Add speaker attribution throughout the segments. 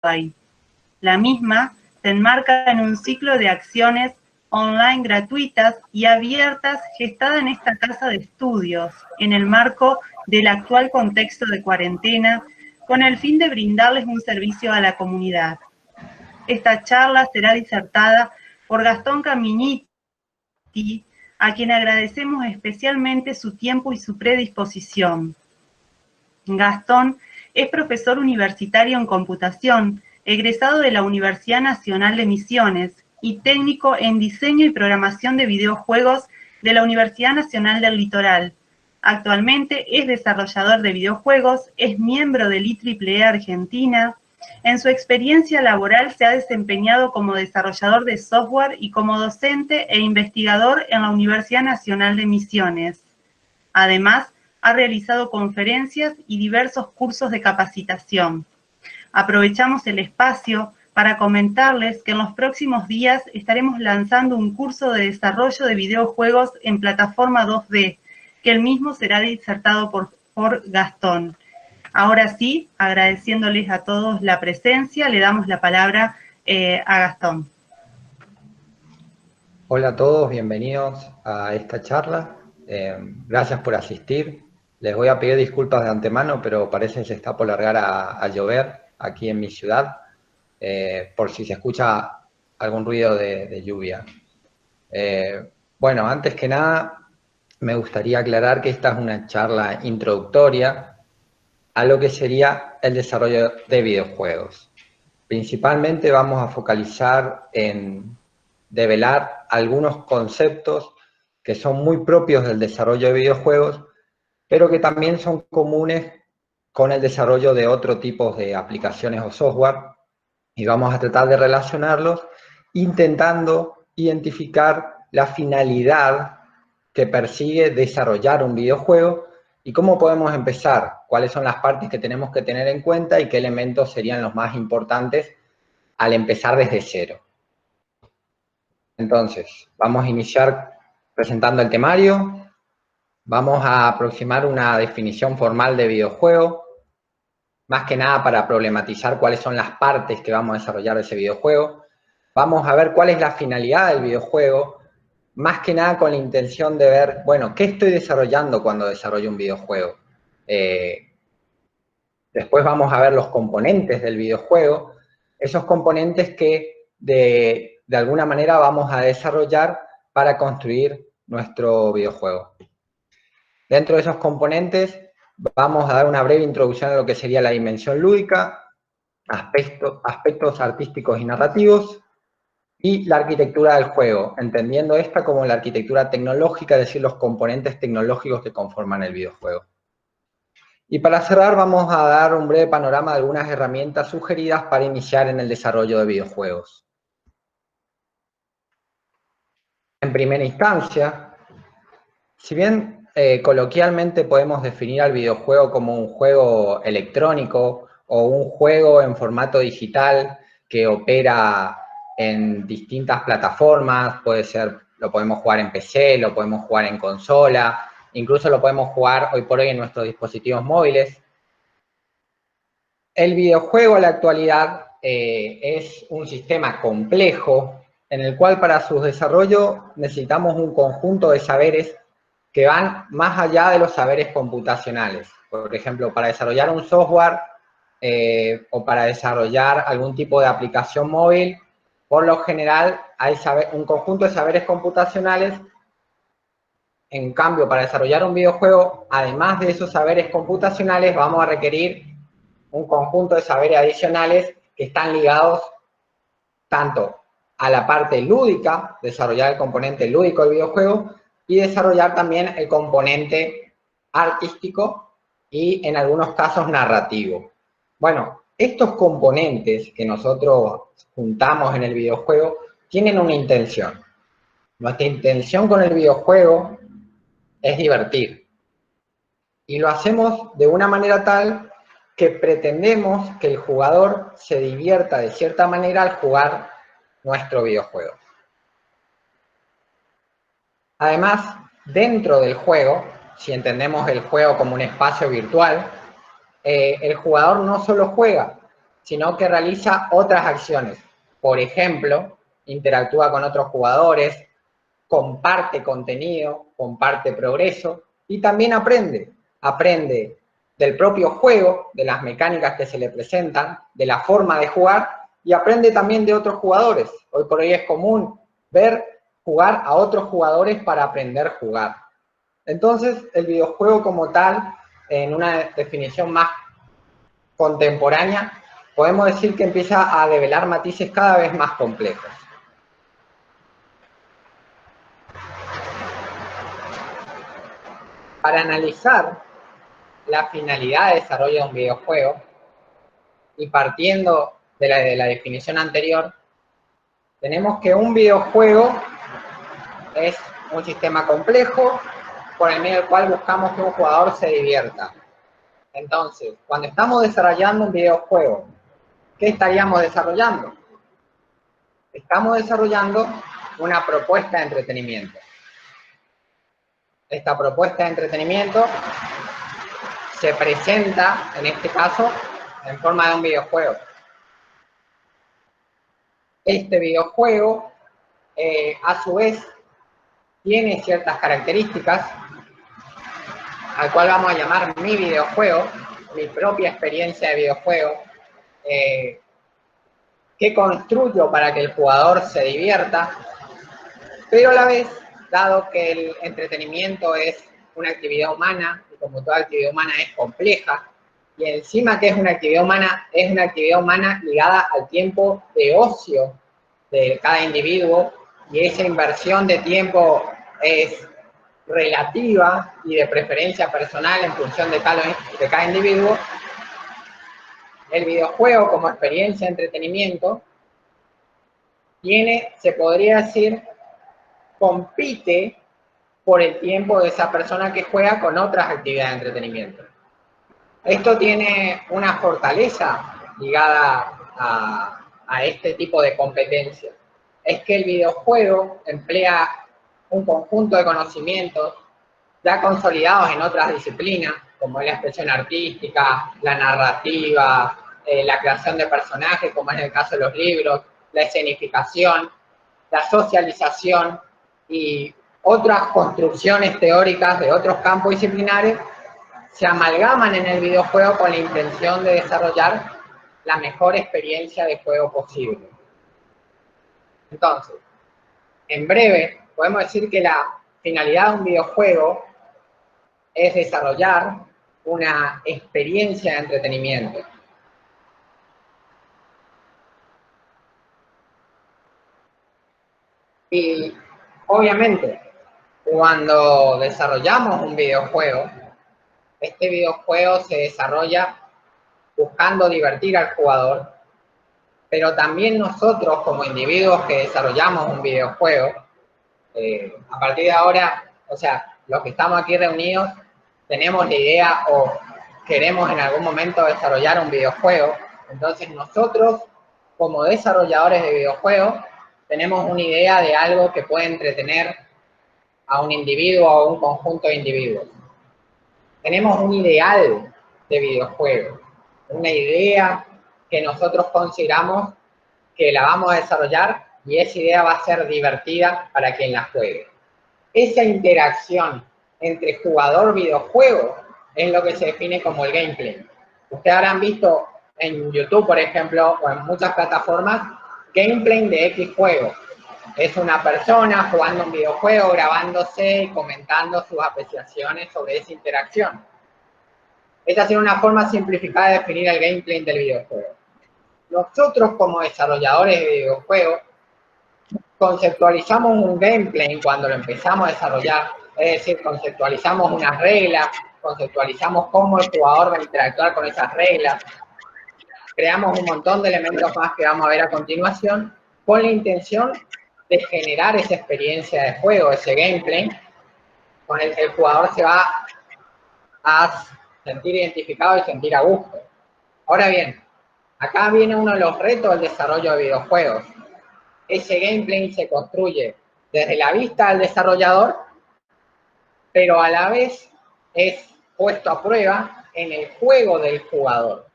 Speaker 1: ahí. La misma se enmarca en un ciclo de acciones online gratuitas y abiertas gestada en esta casa de estudios, en el marco del actual contexto de cuarentena, con el fin de brindarles un servicio a la comunidad. Esta charla será disertada por Gastón Caminiti, a quien agradecemos especialmente su tiempo y su predisposición. Gastón es profesor universitario en computación, egresado de la Universidad Nacional de Misiones y técnico en diseño y programación de videojuegos de la Universidad Nacional del Litoral. Actualmente es desarrollador de videojuegos, es miembro del IEEE Argentina. En su experiencia laboral se ha desempeñado como desarrollador de software y como docente e investigador en la Universidad Nacional de Misiones. Además, ha realizado conferencias y diversos cursos de capacitación. Aprovechamos el espacio para comentarles que en los próximos días estaremos lanzando un curso de desarrollo de videojuegos en plataforma 2D, que el mismo será disertado por Gastón. Ahora sí, agradeciéndoles a todos la presencia, le damos la palabra a Gastón.
Speaker 2: Hola a todos, bienvenidos a esta charla. Gracias por asistir. Les voy a pedir disculpas de antemano, pero parece que se está por largar a llover aquí en mi ciudad, por si se escucha algún ruido de lluvia. Bueno, antes que nada, me gustaría aclarar que esta es una charla introductoria a lo que sería el desarrollo de videojuegos. Principalmente vamos a focalizar en develar algunos conceptos que son muy propios del desarrollo de videojuegos, pero que también son comunes con el desarrollo de otro tipo de aplicaciones o software, y vamos a tratar de relacionarlos intentando identificar la finalidad que persigue desarrollar un videojuego y cómo podemos empezar, cuáles son las partes que tenemos que tener en cuenta y qué elementos serían los más importantes al empezar desde cero. Entonces, vamos a iniciar presentando el temario, vamos a aproximar una definición formal de videojuego, más que nada para problematizar cuáles son las partes que vamos a desarrollar de ese videojuego. Vamos a ver cuál es la finalidad del videojuego, más que nada con la intención de ver, bueno, ¿qué estoy desarrollando cuando desarrollo un videojuego? Después vamos a ver los componentes del videojuego, esos componentes que de alguna manera vamos a desarrollar para construir nuestro videojuego. Dentro de esos componentes vamos a dar una breve introducción a lo que sería la dimensión lúdica, aspectos artísticos y narrativos, y la arquitectura del juego, entendiendo esta como la arquitectura tecnológica, es decir, los componentes tecnológicos que conforman el videojuego. Y para cerrar vamos a dar un breve panorama de algunas herramientas sugeridas para iniciar en el desarrollo de videojuegos. En primera instancia, si bien coloquialmente podemos definir al videojuego como un juego electrónico o un juego en formato digital que opera en distintas plataformas, puede ser, lo podemos jugar en PC, lo podemos jugar en consola, incluso lo podemos jugar hoy por hoy en nuestros dispositivos móviles. El videojuego en la actualidad es un sistema complejo en el cual para su desarrollo necesitamos un conjunto de saberes que van más allá de los saberes computacionales. Por ejemplo, para desarrollar un software o para desarrollar algún tipo de aplicación móvil, por lo general hay un conjunto de saberes computacionales. En cambio, para desarrollar un videojuego, además de esos saberes computacionales, vamos a requerir un conjunto de saberes adicionales que están ligados tanto a la parte lúdica, desarrollar el componente lúdico del videojuego, y desarrollar también el componente artístico y en algunos casos narrativo. Bueno, estos componentes que nosotros juntamos en el videojuego tienen una intención. Nuestra intención con el videojuego es divertir. Y lo hacemos de una manera tal que pretendemos que el jugador se divierta de cierta manera al jugar nuestro videojuego. Además, dentro del juego, si entendemos el juego como un espacio virtual, el jugador no solo juega, sino que realiza otras acciones. Por ejemplo, interactúa con otros jugadores, comparte contenido, comparte progreso y también aprende. Aprende del propio juego, de las mecánicas que se le presentan, de la forma de jugar y aprende también de otros jugadores. Hoy por hoy es común ver jugar a otros jugadores para aprender a jugar. Entonces, el videojuego como tal, en una definición más contemporánea, podemos decir que empieza a develar matices cada vez más complejos. Para analizar la finalidad de desarrollo de un videojuego, y partiendo de la definición anterior, tenemos que un videojuego es un sistema complejo por el medio del cual buscamos que un jugador se divierta. Entonces, cuando estamos desarrollando un videojuego, ¿qué estaríamos desarrollando? Estamos desarrollando una propuesta de entretenimiento. Esta propuesta de entretenimiento se presenta, en este caso, en forma de un videojuego. Este videojuego, a su vez, tiene ciertas características, al cual vamos a llamar mi videojuego, mi propia experiencia de videojuego, que construyo para que el jugador se divierta, pero a la vez, dado que el entretenimiento es una actividad humana, y como toda actividad humana es compleja, y encima que es una actividad humana ligada al tiempo de ocio de cada individuo, y esa inversión de tiempo es relativa y de preferencia personal en función de cada individuo, el videojuego como experiencia de entretenimiento se podría decir, compite por el tiempo de esa persona que juega con otras actividades de entretenimiento. Esto tiene una fortaleza ligada a este tipo de competencia. Es que el videojuego emplea un conjunto de conocimientos ya consolidados en otras disciplinas, como es la expresión artística, la narrativa, la creación de personajes, como es en el caso de los libros, la escenificación, la socialización y otras construcciones teóricas de otros campos disciplinares se amalgaman en el videojuego con la intención de desarrollar la mejor experiencia de juego posible. Entonces, en breve, podemos decir que la finalidad de un videojuego es desarrollar una experiencia de entretenimiento. Y obviamente, cuando desarrollamos un videojuego, este videojuego se desarrolla buscando divertir al jugador, pero también nosotros como individuos que desarrollamos un videojuego, a partir de ahora, o sea, los que estamos aquí reunidos, tenemos la idea o queremos en algún momento desarrollar un videojuego. Entonces nosotros, como desarrolladores de videojuegos, tenemos una idea de algo que puede entretener a un individuo o a un conjunto de individuos. Tenemos un ideal de videojuego, una idea que nosotros consideramos que la vamos a desarrollar y esa idea va a ser divertida para quien la juegue. Esa interacción entre jugador-videojuego es lo que se define como el gameplay. Ustedes habrán visto en YouTube, por ejemplo, o en muchas plataformas, gameplay de X juego. Es una persona jugando un videojuego, grabándose y comentando sus apreciaciones sobre esa interacción. Esta es una forma simplificada de definir el gameplay del videojuego. Nosotros como desarrolladores de videojuegos conceptualizamos un gameplay cuando lo empezamos a desarrollar, es decir, conceptualizamos unas reglas, conceptualizamos cómo el jugador va a interactuar con esas reglas, creamos un montón de elementos más que vamos a ver a continuación, con la intención de generar esa experiencia de juego, ese gameplay, con el que el jugador se va a sentir identificado y sentir a gusto. Ahora bien, acá viene uno de los retos del desarrollo de videojuegos. Ese gameplay se construye desde la vista del desarrollador, pero a la vez es puesto a prueba en el juego del jugador.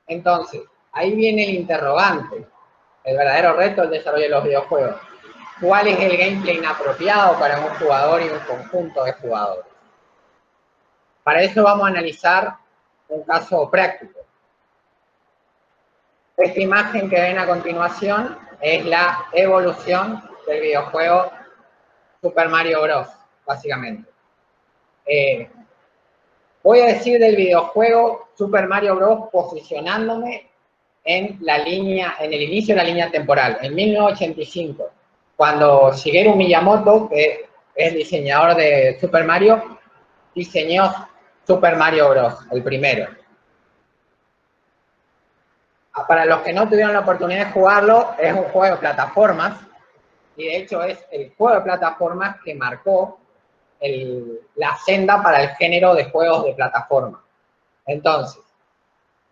Speaker 2: Entonces, ahí viene el interrogante, el verdadero reto del desarrollo de los videojuegos. ¿Cuál es el gameplay inapropiado para un jugador y un conjunto de jugadores? Para eso vamos a analizar un caso práctico. Esta imagen que ven a continuación es la evolución del videojuego Super Mario Bros., básicamente. Voy a decir del videojuego Super Mario Bros. Posicionándome en el inicio de la línea temporal, en 1985, cuando Shigeru Miyamoto, que es el diseñador de Super Mario, diseñó Super Mario Bros., el primero. Para los que no tuvieron la oportunidad de jugarlo, es un juego de plataformas, y de hecho es el juego de plataformas que marcó la senda para el género de juegos de plataforma. Entonces,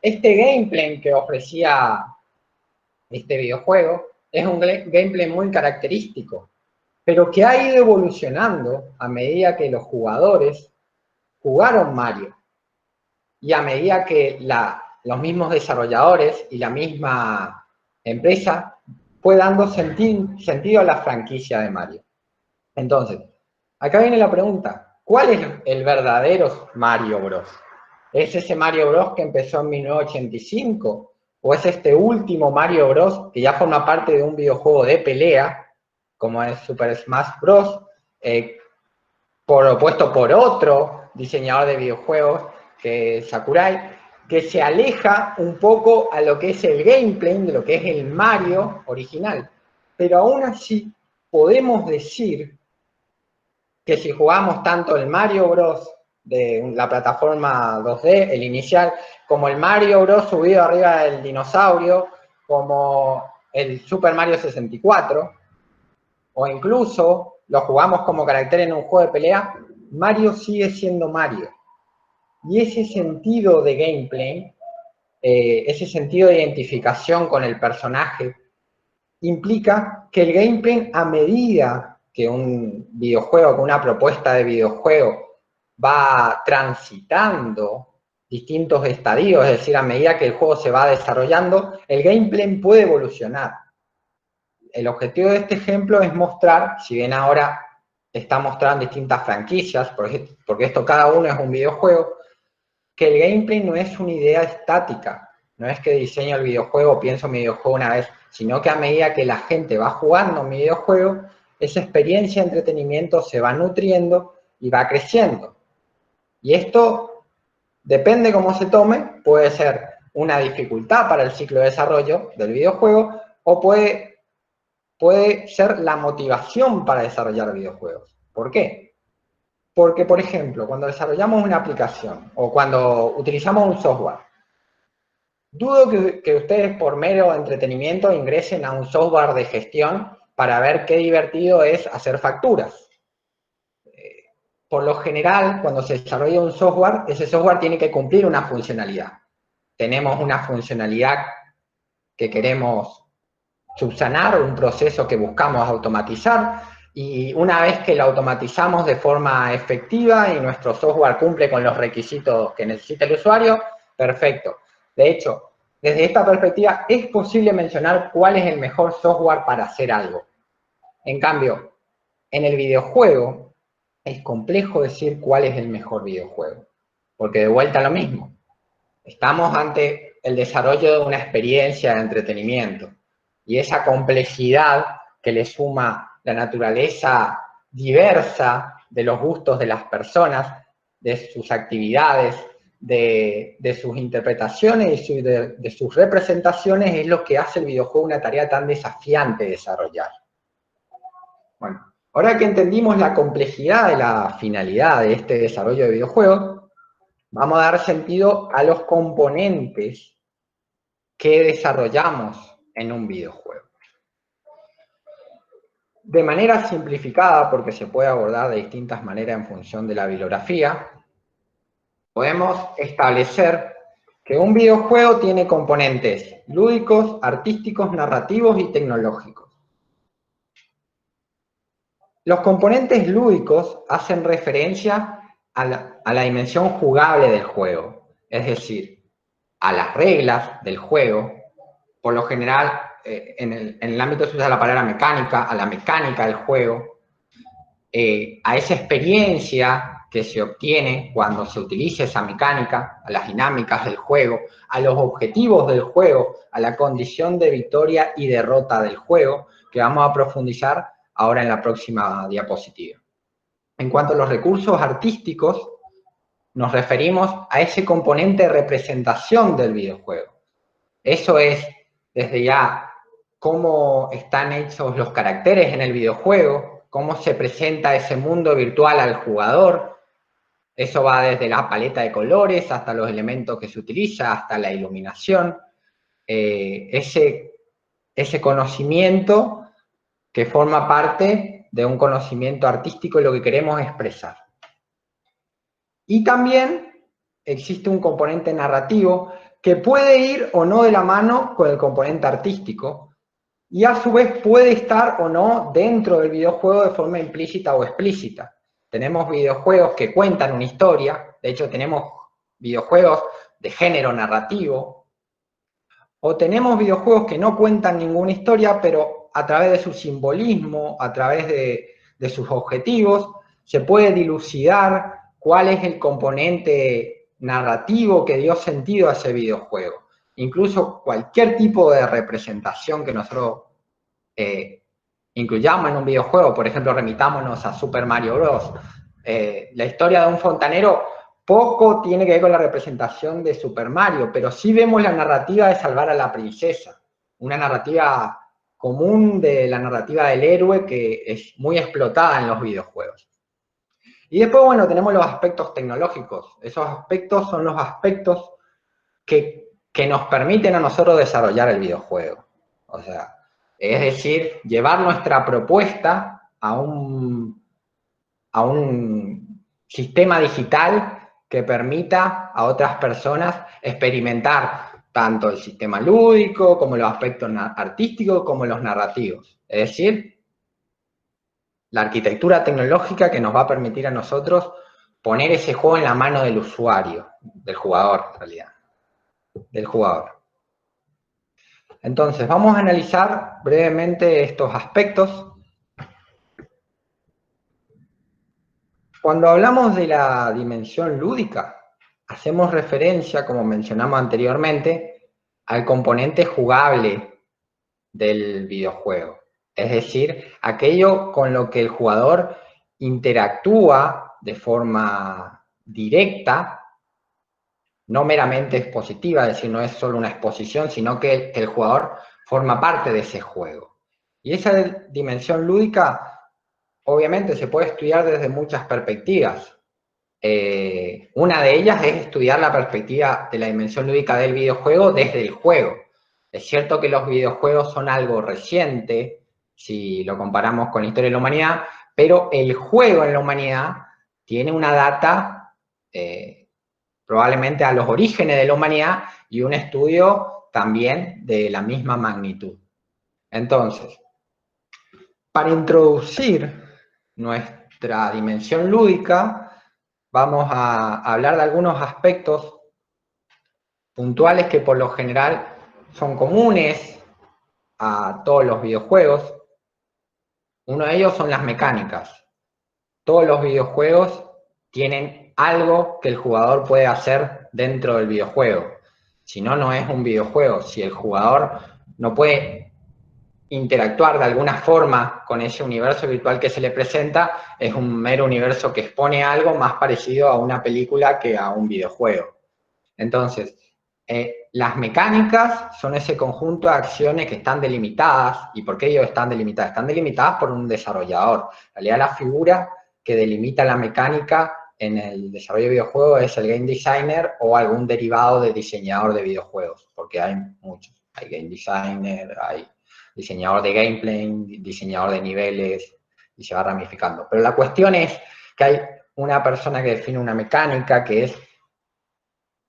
Speaker 2: este gameplay que ofrecía este videojuego es un gameplay muy característico, pero que ha ido evolucionando a medida que los jugadores jugaron Mario y a medida que los mismos desarrolladores y la misma empresa fue dando sentido a la franquicia de Mario. Entonces, acá viene la pregunta, ¿cuál es el verdadero Mario Bros? ¿Es ese Mario Bros que empezó en 1985? ¿O es este último Mario Bros que ya forma parte de un videojuego de pelea, como es Super Smash Bros, propuesto por otro diseñador de videojuegos, que es Sakurai, que se aleja un poco a lo que es el gameplay, de lo que es el Mario original? Pero aún así, podemos decir que si jugamos tanto el Mario Bros. De la plataforma 2D, el inicial, como el Mario Bros. Subido arriba del dinosaurio, como el Super Mario 64, o incluso lo jugamos como carácter en un juego de pelea, Mario sigue siendo Mario. Y ese sentido de gameplay, ese sentido de identificación con el personaje, implica que el gameplay, a medida que un videojuego, que una propuesta de videojuego va transitando distintos estadios, es decir, a medida que el juego se va desarrollando, el gameplay puede evolucionar. El objetivo de este ejemplo es mostrar, si bien ahora está mostrando distintas franquicias, porque esto cada uno es un videojuego, que el gameplay no es una idea estática, no es que diseño el videojuego, pienso mi videojuego una vez, sino que a medida que la gente va jugando mi videojuego, esa experiencia de entretenimiento se va nutriendo y va creciendo. Y esto, depende cómo se tome, puede ser una dificultad para el ciclo de desarrollo del videojuego o puede ser la motivación para desarrollar videojuegos. ¿Por qué? Porque, por ejemplo, cuando desarrollamos una aplicación o cuando utilizamos un software, dudo que ustedes por mero entretenimiento ingresen a un software de gestión para ver qué divertido es hacer facturas. Por lo general, cuando se desarrolla un software, ese software tiene que cumplir una funcionalidad. Tenemos una funcionalidad que queremos subsanar, un proceso que buscamos automatizar, y una vez que lo automatizamos de forma efectiva y nuestro software cumple con los requisitos que necesita el usuario, perfecto. De hecho, desde esta perspectiva es posible mencionar cuál es el mejor software para hacer algo. En cambio, en el videojuego es complejo decir cuál es el mejor videojuego, porque de vuelta lo mismo. Estamos ante el desarrollo de una experiencia de entretenimiento y esa complejidad que le suma la naturaleza diversa de los gustos de las personas, de sus actividades, de sus interpretaciones y de sus representaciones es lo que hace el videojuego una tarea tan desafiante de desarrollar. Bueno, ahora que entendimos la complejidad de la finalidad de este desarrollo de videojuegos, vamos a dar sentido a los componentes que desarrollamos en un videojuego. De manera simplificada, porque se puede abordar de distintas maneras en función de la bibliografía, podemos establecer que un videojuego tiene componentes lúdicos, artísticos, narrativos y tecnológicos. Los componentes lúdicos hacen referencia a la dimensión jugable del juego, es decir, a las reglas del juego, por lo general, en el ámbito se usa la palabra mecánica, a la mecánica del juego, a esa experiencia que se obtiene cuando se utiliza esa mecánica, a las dinámicas del juego, a los objetivos del juego, a la condición de victoria y derrota del juego, que vamos a profundizar ahora en la próxima diapositiva. En cuanto a los recursos artísticos, nos referimos a ese componente de representación del videojuego. Eso es, desde ya, cómo están hechos los caracteres en el videojuego, cómo se presenta ese mundo virtual al jugador. Eso va desde la paleta de colores hasta los elementos que se utiliza, hasta la iluminación. Ese conocimiento que forma parte de un conocimiento artístico y lo que queremos expresar. Y también existe un componente narrativo que puede ir o no de la mano con el componente artístico, y a su vez puede estar o no dentro del videojuego de forma implícita o explícita. Tenemos videojuegos que cuentan una historia, de hecho tenemos videojuegos de género narrativo, o tenemos videojuegos que no cuentan ninguna historia, pero a través de su simbolismo, a través de sus objetivos, se puede dilucidar cuál es el componente narrativo que dio sentido a ese videojuego. Incluso cualquier tipo de representación que nosotros incluyamos en un videojuego, por ejemplo, remitámonos a Super Mario Bros. La historia de un fontanero poco tiene que ver con la representación de Super Mario, pero sí vemos la narrativa de salvar a la princesa, una narrativa común de la narrativa del héroe que es muy explotada en los videojuegos. Y después, bueno, tenemos los aspectos tecnológicos. Esos aspectos son los aspectos que nos permiten a nosotros desarrollar el videojuego. O sea, es decir, llevar nuestra propuesta a un sistema digital que permita a otras personas experimentar tanto el sistema lúdico, como los aspectos artísticos, como los narrativos. Es decir, la arquitectura tecnológica que nos va a permitir a nosotros poner ese juego en la mano del usuario, del jugador en realidad, del jugador. Entonces, vamos a analizar brevemente estos aspectos. Cuando hablamos de la dimensión lúdica, hacemos referencia, como mencionamos anteriormente, al componente jugable del videojuego. Es decir, aquello con lo que el jugador interactúa de forma directa, no meramente expositiva, es decir, no es solo una exposición, sino que el jugador forma parte de ese juego. Y esa dimensión lúdica, obviamente, se puede estudiar desde muchas perspectivas. Una de ellas es estudiar la perspectiva de la dimensión lúdica del videojuego desde el juego. Es cierto que los videojuegos son algo reciente, si lo comparamos con la historia de la humanidad, pero el juego en la humanidad tiene una data probablemente a los orígenes de la humanidad y un estudio también de la misma magnitud. Entonces, para introducir nuestra dimensión lúdica, vamos a hablar de algunos aspectos puntuales que por lo general son comunes a todos los videojuegos. Uno de ellos son las mecánicas. Todos los videojuegos tienen algo que el jugador puede hacer dentro del videojuego. Si no, no es un videojuego. Si el jugador no puede interactuar de alguna forma con ese universo virtual que se le presenta, es un mero universo que expone algo más parecido a una película que a un videojuego. Entonces, las mecánicas son ese conjunto de acciones que están delimitadas. ¿Y por qué ellos están delimitadas? Están delimitadas por un desarrollador. En realidad, la figura que delimita la mecánica en el desarrollo de videojuegos es el game designer o algún derivado de diseñador de videojuegos, porque hay muchos. Hay game designer, hay diseñador de gameplay, diseñador de niveles, y se va ramificando. Pero la cuestión es que hay una persona que define una mecánica que es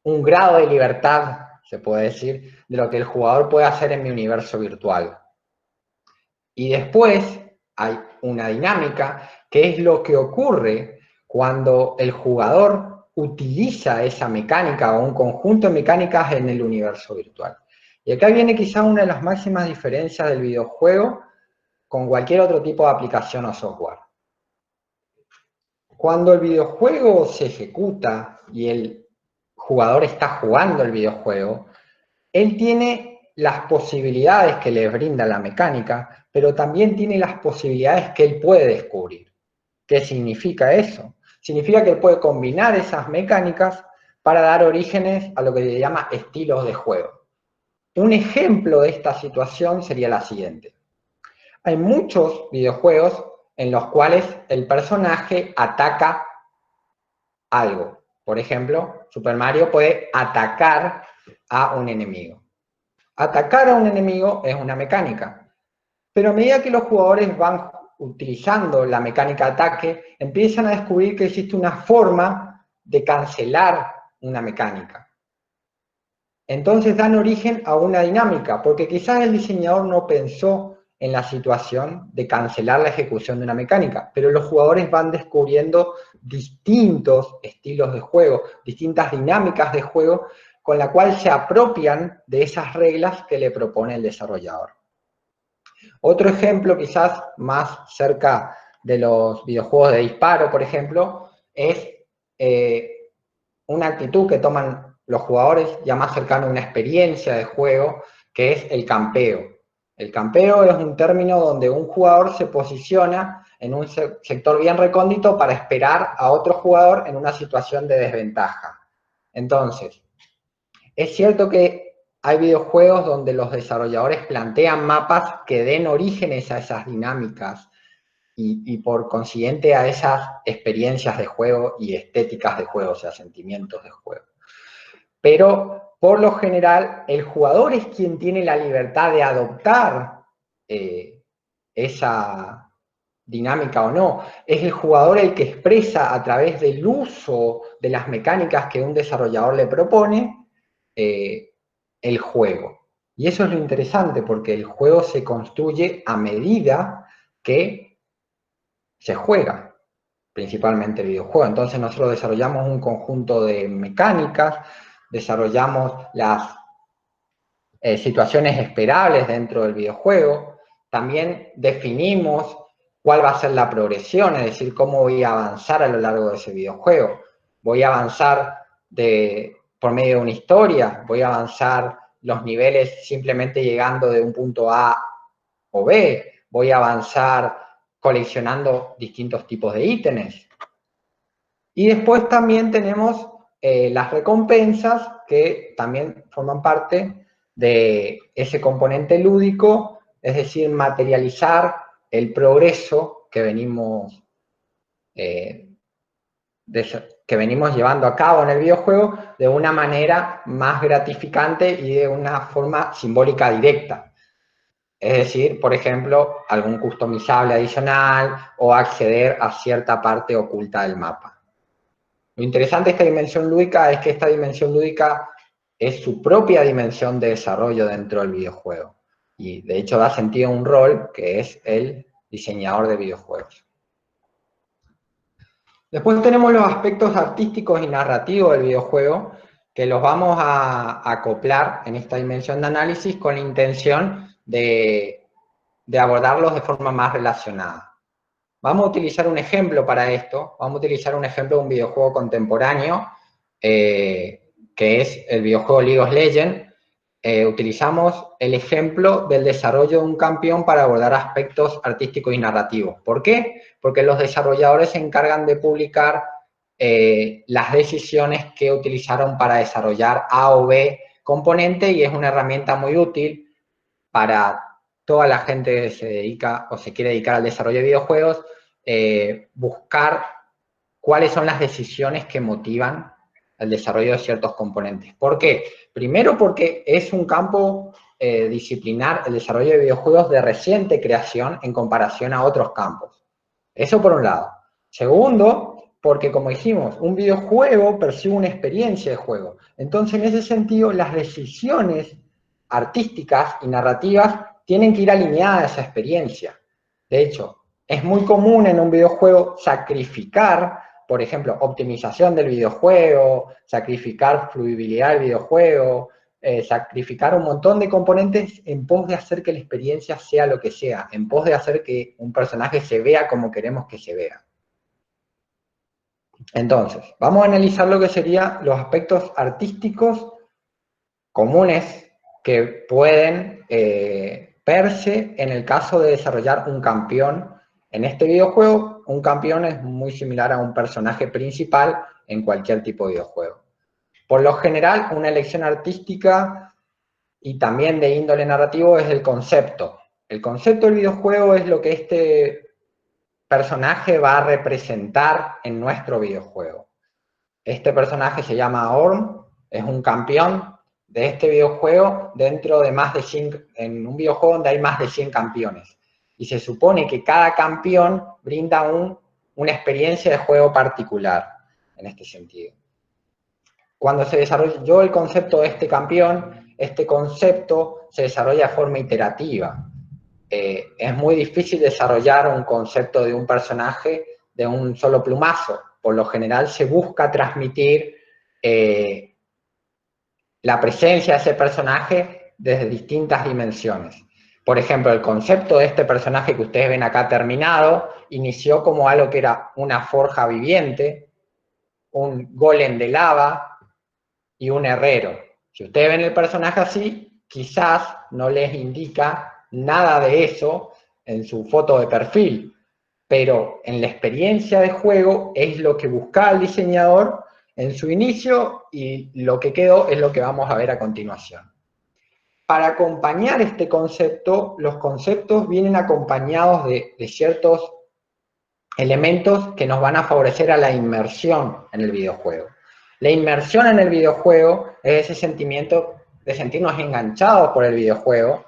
Speaker 2: un grado de libertad, se puede decir, de lo que el jugador puede hacer en mi universo virtual. Y después hay una dinámica que es lo que ocurre cuando el jugador utiliza esa mecánica o un conjunto de mecánicas en el universo virtual. Y acá viene quizá una de las máximas diferencias del videojuego con cualquier otro tipo de aplicación o software. Cuando el videojuego se ejecuta y el jugador está jugando el videojuego, él tiene las posibilidades que le brinda la mecánica, pero también tiene las posibilidades que él puede descubrir. ¿Qué significa eso? Significa que él puede combinar esas mecánicas para dar orígenes a lo que se llama estilos de juego. Un ejemplo de esta situación sería la siguiente. Hay muchos videojuegos en los cuales el personaje ataca algo. Por ejemplo, Super Mario puede atacar a un enemigo. Atacar a un enemigo es una mecánica, pero a medida que los jugadores van utilizando la mecánica de ataque, empiezan a descubrir que existe una forma de cancelar una mecánica. Entonces dan origen a una dinámica, porque quizás el diseñador no pensó en la situación de cancelar la ejecución de una mecánica, pero los jugadores van descubriendo distintos estilos de juego, distintas dinámicas de juego, con la cual se apropian de esas reglas que le propone el desarrollador. Otro ejemplo, quizás más cerca de los videojuegos de disparo, por ejemplo, es una actitud que toman los jugadores ya más cercano a una experiencia de juego, que es el campeo. El campeo es un término donde un jugador se posiciona en un sector bien recóndito para esperar a otro jugador en una situación de desventaja. Entonces, es cierto que hay videojuegos donde los desarrolladores plantean mapas que den orígenes a esas dinámicas y por consiguiente a esas experiencias de juego y estéticas de juego, o sea, sentimientos de juego. Pero, por lo general, el jugador es quien tiene la libertad de adoptar esa dinámica o no. Es el jugador el que expresa a través del uso de las mecánicas que un desarrollador le propone el juego. Y eso es lo interesante, porque el juego se construye a medida que se juega, principalmente el videojuego. Entonces nosotros desarrollamos un conjunto de mecánicas, desarrollamos las situaciones esperables dentro del videojuego, también definimos cuál va a ser la progresión, es decir, cómo voy a avanzar a lo largo de ese videojuego. Voy a avanzar por medio de una historia, voy a avanzar los niveles simplemente llegando de un punto A o B, voy a avanzar coleccionando distintos tipos de ítems. Y después también tenemos las recompensas, que también forman parte de ese componente lúdico, es decir, materializar el progreso que venimos llevando a cabo en el videojuego de una manera más gratificante y de una forma simbólica directa. Es decir, por ejemplo, algún customizable adicional o acceder a cierta parte oculta del mapa. Lo interesante de esta dimensión lúdica es que esta dimensión lúdica es su propia dimensión de desarrollo dentro del videojuego. Y de hecho da sentido a un rol que es el diseñador de videojuegos. Después tenemos los aspectos artísticos y narrativos del videojuego, que los vamos a acoplar en esta dimensión de análisis con la intención de abordarlos de forma más relacionada. Vamos a utilizar un ejemplo para esto, vamos a utilizar un ejemplo de un videojuego contemporáneo, que es el videojuego League of Legends. Utilizamos el ejemplo del desarrollo de un campeón para abordar aspectos artísticos y narrativos. ¿Por qué? Porque los desarrolladores se encargan de publicar las decisiones que utilizaron para desarrollar A o B componente, y es una herramienta muy útil para toda la gente que se dedica o se quiere dedicar al desarrollo de videojuegos, buscar cuáles son las decisiones que motivan el desarrollo de ciertos componentes. ¿Por qué? Primero, porque es un campo disciplinar, el desarrollo de videojuegos, de reciente creación en comparación a otros campos. Eso por un lado. Segundo, porque como dijimos, un videojuego percibe una experiencia de juego. Entonces, en ese sentido, las decisiones artísticas y narrativas tienen que ir alineadas a esa experiencia. De hecho, es muy común en un videojuego sacrificar, por ejemplo, optimización del videojuego, sacrificar fluibilidad del videojuego, sacrificar un montón de componentes en pos de hacer que la experiencia sea lo que sea, en pos de hacer que un personaje se vea como queremos que se vea. Entonces, vamos a analizar lo que serían los aspectos artísticos comunes que pueden verse en el caso de desarrollar un campeón. En este videojuego, un campeón es muy similar a un personaje principal en cualquier tipo de videojuego. Por lo general, una elección artística y también de índole narrativo es el concepto. El concepto del videojuego es lo que este personaje va a representar en nuestro videojuego. Este personaje se llama Orm, es un campeón de este videojuego dentro de más de 100, en un videojuego donde hay más de 100 campeones. Y se supone que cada campeón brinda una experiencia de juego particular en este sentido. Cuando se desarrolló el concepto de este concepto se desarrolla de forma iterativa. Es muy difícil desarrollar un concepto de un personaje de un solo plumazo. Por lo general se busca transmitir la presencia de ese personaje desde distintas dimensiones. Por ejemplo, el concepto de este personaje que ustedes ven acá terminado inició como algo que era una forja viviente, un golem de lava y un herrero. Si ustedes ven el personaje así, quizás no les indica nada de eso en su foto de perfil, pero en la experiencia de juego es lo que buscaba el diseñador en su inicio y lo que quedó es lo que vamos a ver a continuación. Para acompañar este concepto, los conceptos vienen acompañados de ciertos elementos que nos van a favorecer a la inmersión en el videojuego. La inmersión en el videojuego es ese sentimiento de sentirnos enganchados por el videojuego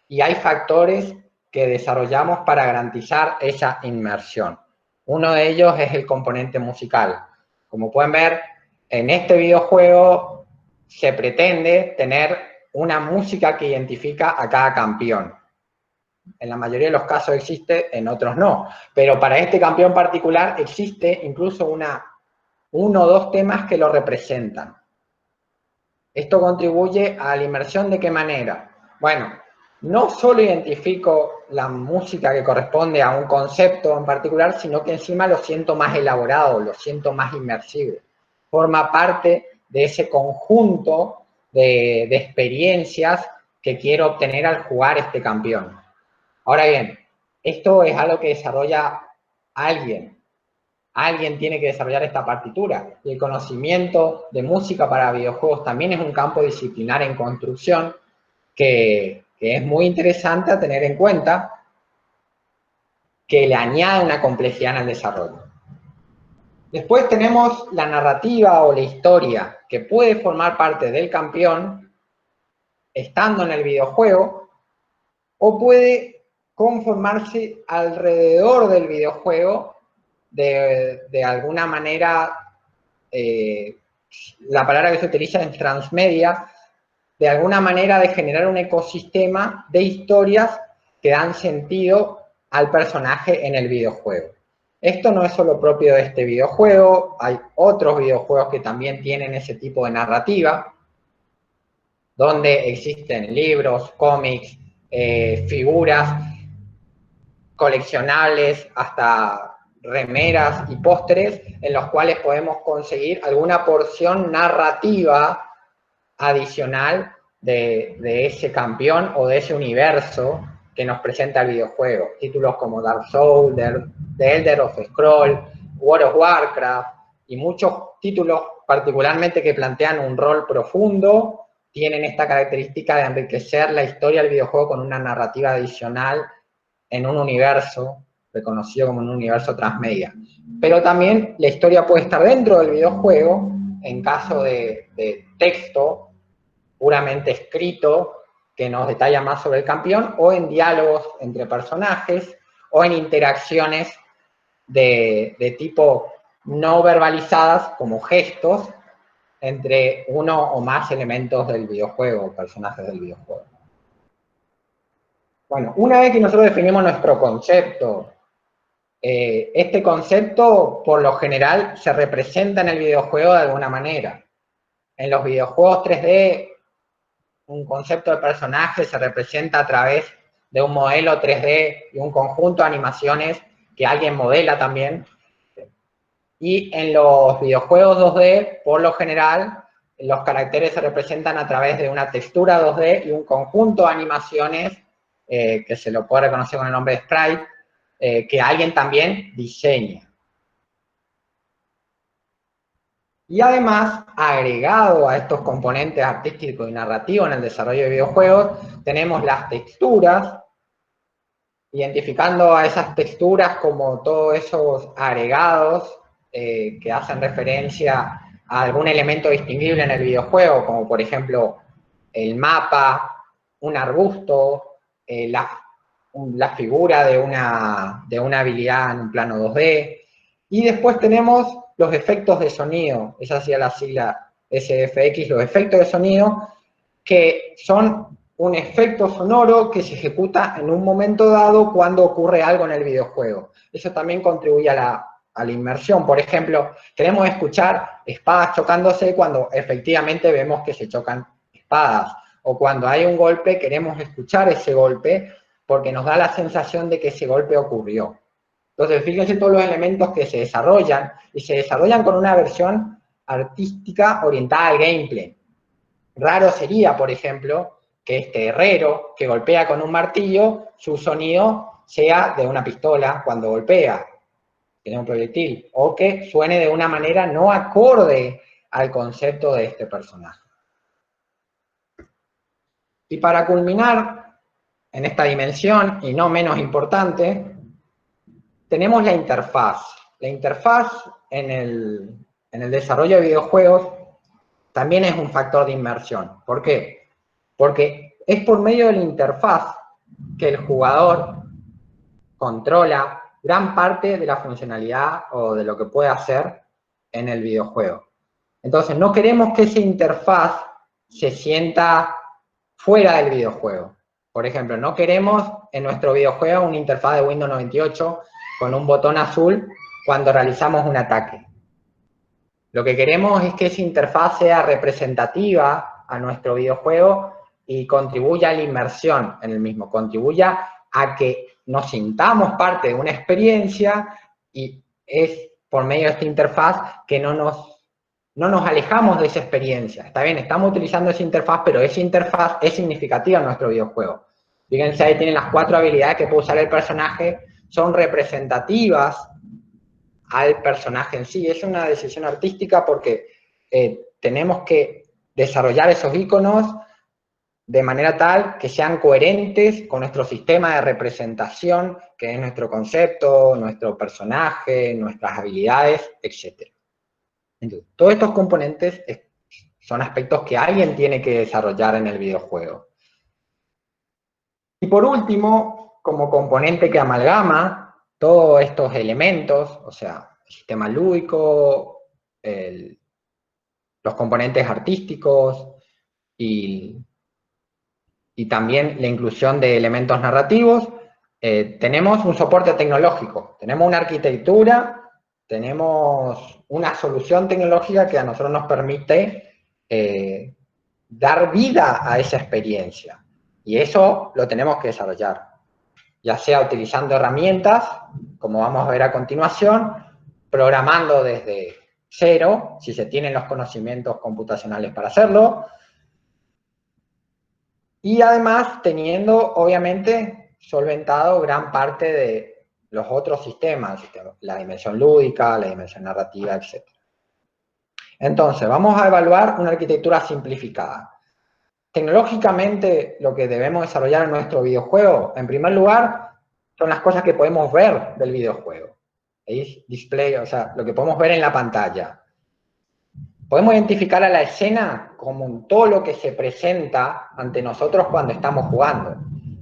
Speaker 2: y hay factores que desarrollamos para garantizar esa inmersión. Uno de ellos es el componente musical. Como pueden ver, en este videojuego se pretende tener una música que identifica a cada campeón. En la mayoría de los casos existe, en otros no. Pero para este campeón particular existe incluso uno o dos temas que lo representan. Esto contribuye a la inmersión ¿de qué manera? Bueno, no solo identifico la música que corresponde a un concepto en particular, sino que encima lo siento más elaborado, lo siento más inmersivo. Forma parte de ese conjunto de experiencias que quiero obtener al jugar este campeón. Ahora bien, esto es algo que desarrolla alguien. Alguien tiene que desarrollar esta partitura. Y el conocimiento de música para videojuegos también es un campo disciplinar en construcción que es muy interesante a tener en cuenta, que le añade una complejidad en el desarrollo. Después tenemos la narrativa o la historia, que puede formar parte del campeón estando en el videojuego, o puede conformarse alrededor del videojuego de alguna manera, la palabra que se utiliza es transmedia, de alguna manera de generar un ecosistema de historias que dan sentido al personaje en el videojuego. Esto no es solo propio de este videojuego, hay otros videojuegos que también tienen ese tipo de narrativa, donde existen libros, cómics, figuras coleccionables, hasta remeras y pósteres, en los cuales podemos conseguir alguna porción narrativa adicional de ese campeón o de ese universo que nos presenta el videojuego. Títulos como Dark Souls, The Elder Scrolls, World of Warcraft y muchos títulos particularmente que plantean un rol profundo tienen esta característica de enriquecer la historia del videojuego con una narrativa adicional en un universo reconocido como un universo transmedia. Pero también la historia puede estar dentro del videojuego en caso de texto puramente escrito que nos detalla más sobre el campeón, o en diálogos entre personajes, o en interacciones de tipo no verbalizadas, como gestos, entre uno o más elementos del videojuego, personajes del videojuego. Bueno, una vez que nosotros definimos nuestro concepto, este concepto por lo general se representa en el videojuego de alguna manera. En los videojuegos 3D un concepto de personaje se representa a través de un modelo 3D y un conjunto de animaciones que alguien modela también. Y en los videojuegos 2D, por lo general, los caracteres se representan a través de una textura 2D y un conjunto de animaciones que se lo puede reconocer con el nombre de sprite, que alguien también diseña. Y además, agregado a estos componentes artísticos y narrativos en el desarrollo de videojuegos, tenemos las texturas, identificando a esas texturas como todos esos agregados que hacen referencia a algún elemento distinguible en el videojuego, como por ejemplo el mapa, un arbusto, la figura de una habilidad en un plano 2D. Y después tenemos los efectos de sonido, esa sería la sigla SFX, los efectos de sonido, que son un efecto sonoro que se ejecuta en un momento dado cuando ocurre algo en el videojuego. Eso también contribuye a la inmersión. Por ejemplo, queremos escuchar espadas chocándose cuando efectivamente vemos que se chocan espadas. O cuando hay un golpe, queremos escuchar ese golpe porque nos da la sensación de que ese golpe ocurrió. Entonces, fíjense todos los elementos que se desarrollan, y se desarrollan con una versión artística orientada al gameplay. Raro sería, por ejemplo, que este herrero que golpea con un martillo, su sonido sea de una pistola cuando golpea, que es un proyectil, o que suene de una manera no acorde al concepto de este personaje. Y para culminar en esta dimensión, y no menos importante, tenemos la interfaz. La interfaz en el desarrollo de videojuegos también es un factor de inmersión. ¿Por qué? Porque es por medio de la interfaz que el jugador controla gran parte de la funcionalidad o de lo que puede hacer en el videojuego. Entonces, no queremos que esa interfaz se sienta fuera del videojuego. Por ejemplo, no queremos en nuestro videojuego una interfaz de Windows 98 con un botón azul cuando realizamos un ataque. Lo que queremos es que esa interfaz sea representativa a nuestro videojuego y contribuya a la inmersión en el mismo, contribuya a que nos sintamos parte de una experiencia, y es por medio de esta interfaz que no nos alejamos de esa experiencia. Está bien, estamos utilizando esa interfaz, pero esa interfaz es significativa en nuestro videojuego. Fíjense, ahí tienen las 4 habilidades que puede usar el personaje, son representativas al personaje en sí. Es una decisión artística porque tenemos que desarrollar esos iconos de manera tal que sean coherentes con nuestro sistema de representación, que es nuestro concepto, nuestro personaje, nuestras habilidades, etc. Entonces, todos estos componentes son aspectos que alguien tiene que desarrollar en el videojuego. Y por último, como componente que amalgama todos estos elementos, o sea, el sistema lúdico, los componentes artísticos y también la inclusión de elementos narrativos, tenemos un soporte tecnológico, tenemos una arquitectura, tenemos una solución tecnológica que a nosotros nos permite dar vida a esa experiencia. Y eso lo tenemos que desarrollar, ya sea utilizando herramientas, como vamos a ver a continuación, programando desde cero, si se tienen los conocimientos computacionales para hacerlo, y además teniendo, obviamente, solventado gran parte de los otros sistemas, la dimensión lúdica, la dimensión narrativa, etc. Entonces, vamos a evaluar una arquitectura simplificada. Tecnológicamente, lo que debemos desarrollar en nuestro videojuego, en primer lugar, son las cosas que podemos ver del videojuego. El display, o sea, lo que podemos ver en la pantalla. Podemos identificar a la escena como todo lo que se presenta ante nosotros cuando estamos jugando.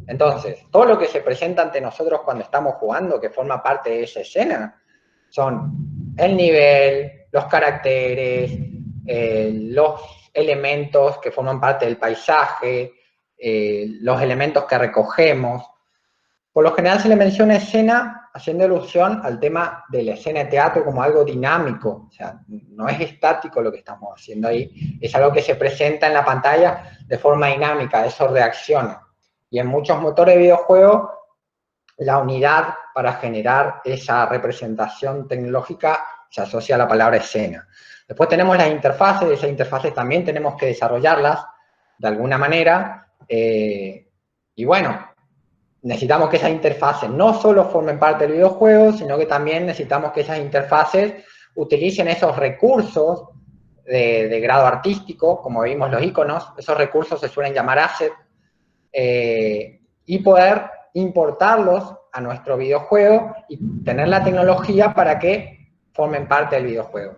Speaker 2: Entonces, todo lo que se presenta ante nosotros cuando estamos jugando, que forma parte de esa escena, son el nivel, los caracteres, los elementos que forman parte del paisaje, los elementos que recogemos. Por lo general se le menciona escena haciendo alusión al tema de la escena de teatro como algo dinámico, o sea, no es estático lo que estamos haciendo ahí, es algo que se presenta en la pantalla de forma dinámica, eso reacciona. Y en muchos motores de videojuegos, la unidad para generar esa representación tecnológica se asocia a la palabra escena. Después tenemos las interfaces, esas interfaces también tenemos que desarrollarlas de alguna manera, y bueno, necesitamos que esas interfaces no solo formen parte del videojuego, sino que también necesitamos que esas interfaces utilicen esos recursos de grado artístico, como vimos los iconos, esos recursos se suelen llamar assets, y poder importarlos a nuestro videojuego y tener la tecnología para que formen parte del videojuego.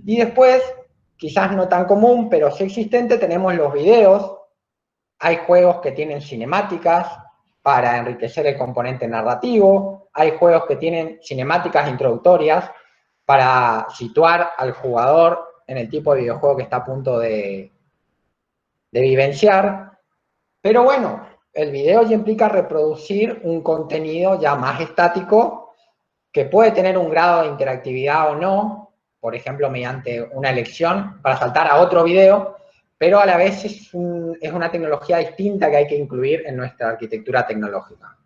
Speaker 2: Y después, quizás no tan común, pero sí existente, tenemos los videos. Hay juegos que tienen cinemáticas para enriquecer el componente narrativo, hay juegos que tienen cinemáticas introductorias para situar al jugador en el tipo de videojuego que está a punto de vivenciar, pero bueno, el video ya implica reproducir un contenido ya más estático que puede tener un grado de interactividad o no, por ejemplo, mediante una elección para saltar a otro video, pero a la vez es una tecnología distinta que hay que incluir en nuestra arquitectura tecnológica.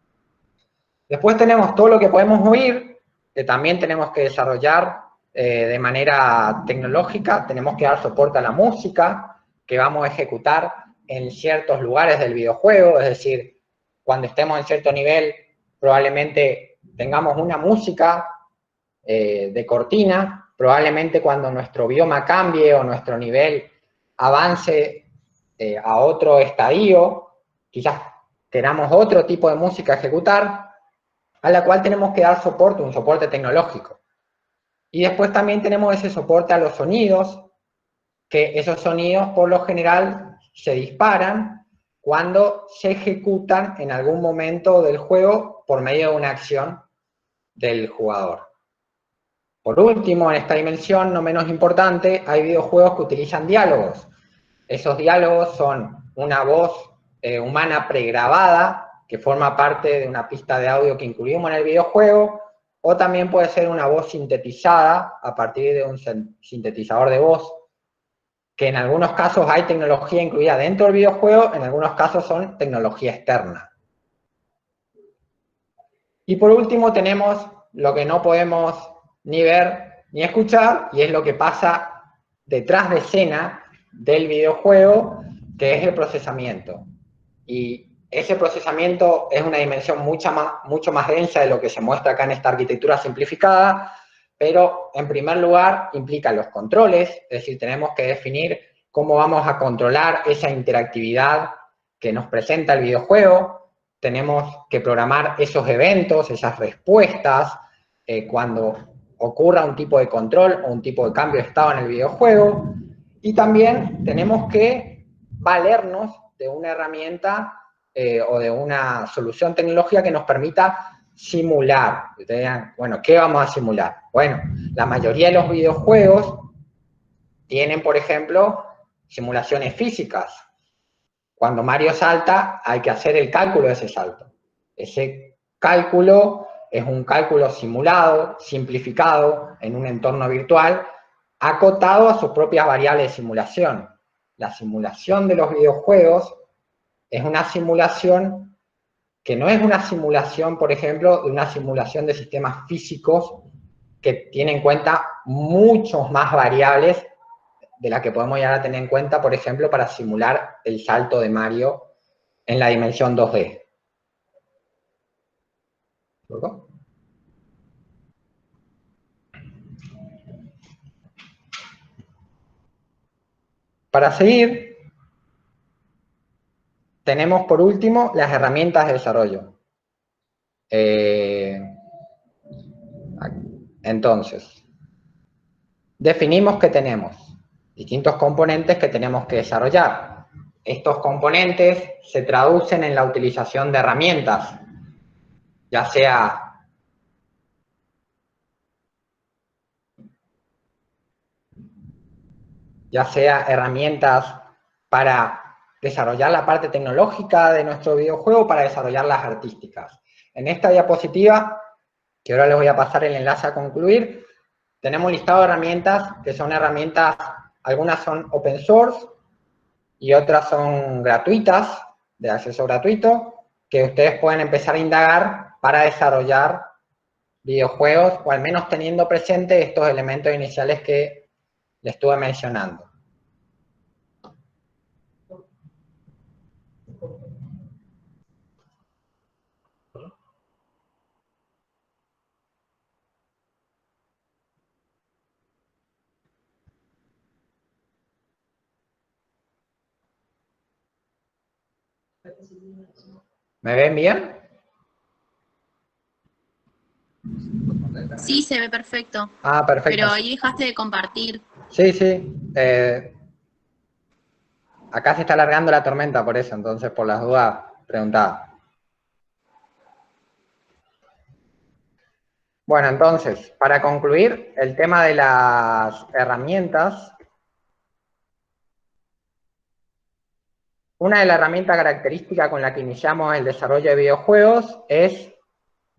Speaker 2: Después tenemos todo lo que podemos oír, que también tenemos que desarrollar de manera tecnológica, tenemos que dar soporte a la música que vamos a ejecutar en ciertos lugares del videojuego, es decir, cuando estemos en cierto nivel, probablemente tengamos una música de cortina, probablemente cuando nuestro bioma cambie o nuestro nivel avance a otro estadio, quizás tengamos otro tipo de música a ejecutar, a la cual tenemos que dar soporte, un soporte tecnológico. Y después también tenemos ese soporte a los sonidos, que esos sonidos por lo general se disparan cuando se ejecutan en algún momento del juego por medio de una acción del jugador. Por último, en esta dimensión, no menos importante, hay videojuegos que utilizan diálogos. Esos diálogos son una voz humana pregrabada que forma parte de una pista de audio que incluimos en el videojuego, o también puede ser una voz sintetizada a partir de un sintetizador de voz, que en algunos casos hay tecnología incluida dentro del videojuego, en algunos casos son tecnología externa. Y por último tenemos lo que no podemos ni ver ni escuchar, y es lo que pasa detrás de escena del videojuego, que es el procesamiento. Y ese procesamiento es una dimensión mucho más densa de lo que se muestra acá en esta arquitectura simplificada, pero en primer lugar implica los controles, es decir, tenemos que definir cómo vamos a controlar esa interactividad que nos presenta el videojuego, tenemos que programar esos eventos, esas respuestas, cuando ocurra un tipo de control o un tipo de cambio de estado en el videojuego, y también tenemos que valernos de una herramienta o de una solución tecnológica que nos permita simular. Ustedes dirán, bueno, ¿qué vamos a simular? Bueno, la mayoría de los videojuegos tienen, por ejemplo, simulaciones físicas. Cuando Mario salta, hay que hacer el cálculo de ese salto. Ese cálculo es un cálculo simulado, simplificado, en un entorno virtual, acotado a sus propias variables de simulación. La simulación de los videojuegos es una simulación que no es una simulación, por ejemplo, de una simulación de sistemas físicos que tiene en cuenta muchos más variables de las que podemos llegar a tener en cuenta, por ejemplo, para simular el salto de Mario en la dimensión 2D. ¿Luego? Para seguir, tenemos por último las herramientas de desarrollo. Entonces, definimos que tenemos distintos componentes que tenemos que desarrollar. Estos componentes se traducen en la utilización de herramientas, ya sea herramientas para desarrollar la parte tecnológica de nuestro videojuego, para desarrollar las artísticas. En esta diapositiva, que ahora les voy a pasar el enlace a concluir, tenemos un listado de herramientas que son herramientas, algunas son open source y otras son gratuitas, de acceso gratuito, que ustedes pueden empezar a indagar para desarrollar videojuegos, o al menos teniendo presente estos elementos iniciales que les estuve mencionando. ¿Me ven bien?
Speaker 3: Sí, se ve perfecto.
Speaker 2: Ah, perfecto.
Speaker 3: Pero ahí dejaste de compartir.
Speaker 2: Sí, sí. Acá se está alargando la tormenta por eso, entonces por las dudas preguntaba. Bueno, entonces, para concluir, el tema de las herramientas. Una de las herramientas características con la que iniciamos el desarrollo de videojuegos es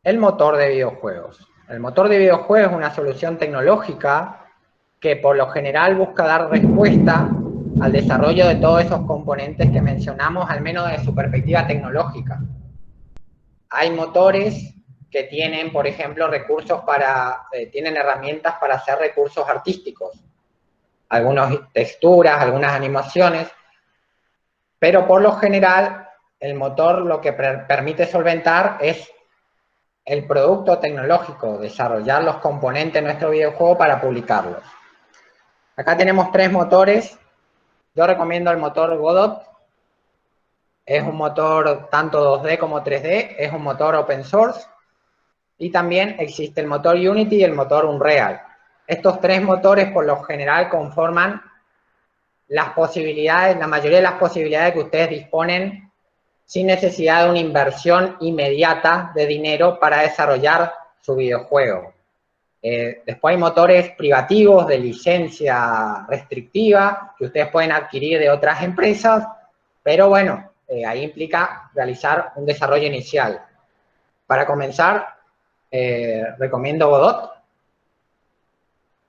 Speaker 2: el motor de videojuegos. El motor de videojuegos es una solución tecnológica que por lo general busca dar respuesta al desarrollo de todos esos componentes que mencionamos, al menos desde su perspectiva tecnológica. Hay motores que tienen, por ejemplo, recursos tienen herramientas para hacer recursos artísticos, algunas texturas, algunas animaciones, pero por lo general el motor lo que permite solventar es el producto tecnológico, desarrollar los componentes de nuestro videojuego para publicarlos. Acá tenemos 3 motores. Yo recomiendo el motor Godot. Es un motor tanto 2D como 3D, es un motor open source. Y también existe el motor Unity y el motor Unreal. Estos 3 motores por lo general conforman las posibilidades, la mayoría de las posibilidades que ustedes disponen sin necesidad de una inversión inmediata de dinero para desarrollar su videojuego. Después hay motores privativos de licencia restrictiva que ustedes pueden adquirir de otras empresas, pero bueno, ahí implica realizar un desarrollo inicial. Para comenzar, recomiendo Godot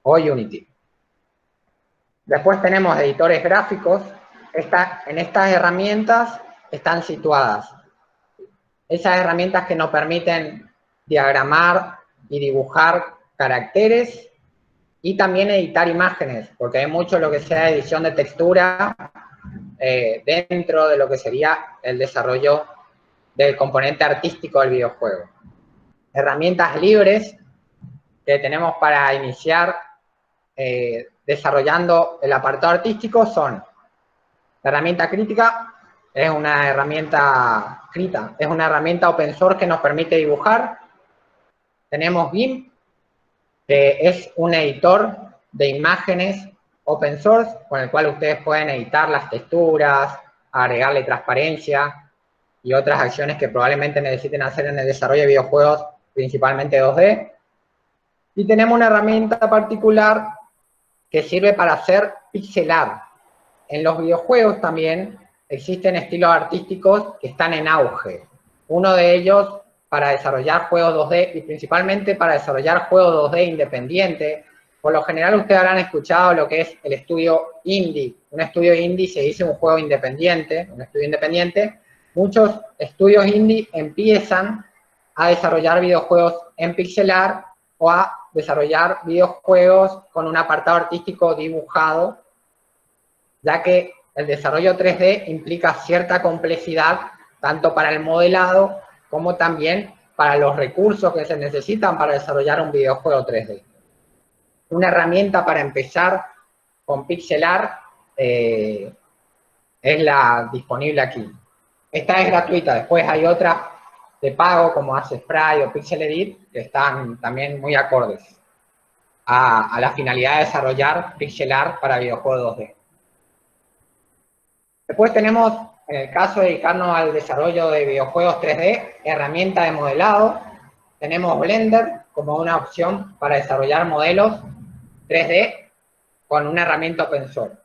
Speaker 2: o Unity. Después tenemos editores gráficos. En estas herramientas están situadas esas herramientas que nos permiten diagramar y dibujar caracteres y también editar imágenes, porque hay mucho lo que sea edición de textura dentro de lo que sería el desarrollo del componente artístico del videojuego. Herramientas libres que tenemos para iniciar desarrollando el apartado artístico son la herramienta crítica. Es una herramienta open source que nos permite dibujar. Tenemos GIMP, que es un editor de imágenes open source, con el cual ustedes pueden editar las texturas, agregarle transparencia y otras acciones que probablemente necesiten hacer en el desarrollo de videojuegos, principalmente 2D. Y tenemos una herramienta particular que sirve para hacer pixel art. En los videojuegos también existen estilos artísticos que están en auge. Uno de ellos para desarrollar juegos 2D y principalmente para desarrollar juegos 2D independientes. Por lo general ustedes habrán escuchado lo que es el estudio indie. Un estudio indie se dice un juego independiente, un estudio independiente. Muchos estudios indie empiezan a desarrollar videojuegos en pixel art o a desarrollar videojuegos con un apartado artístico dibujado, ya que el desarrollo 3D implica cierta complejidad, tanto para el modelado como también para los recursos que se necesitan para desarrollar un videojuego 3D. Una herramienta para empezar con pixel art es la disponible aquí. Esta es gratuita, después hay otras de pago como AceSpray o Pixel Edit que están también muy acordes a la finalidad de desarrollar pixel art para videojuegos 2D. Después tenemos, en el caso de dedicarnos al desarrollo de videojuegos 3D, herramienta de modelado. Tenemos Blender como una opción para desarrollar modelos 3D con una herramienta open source.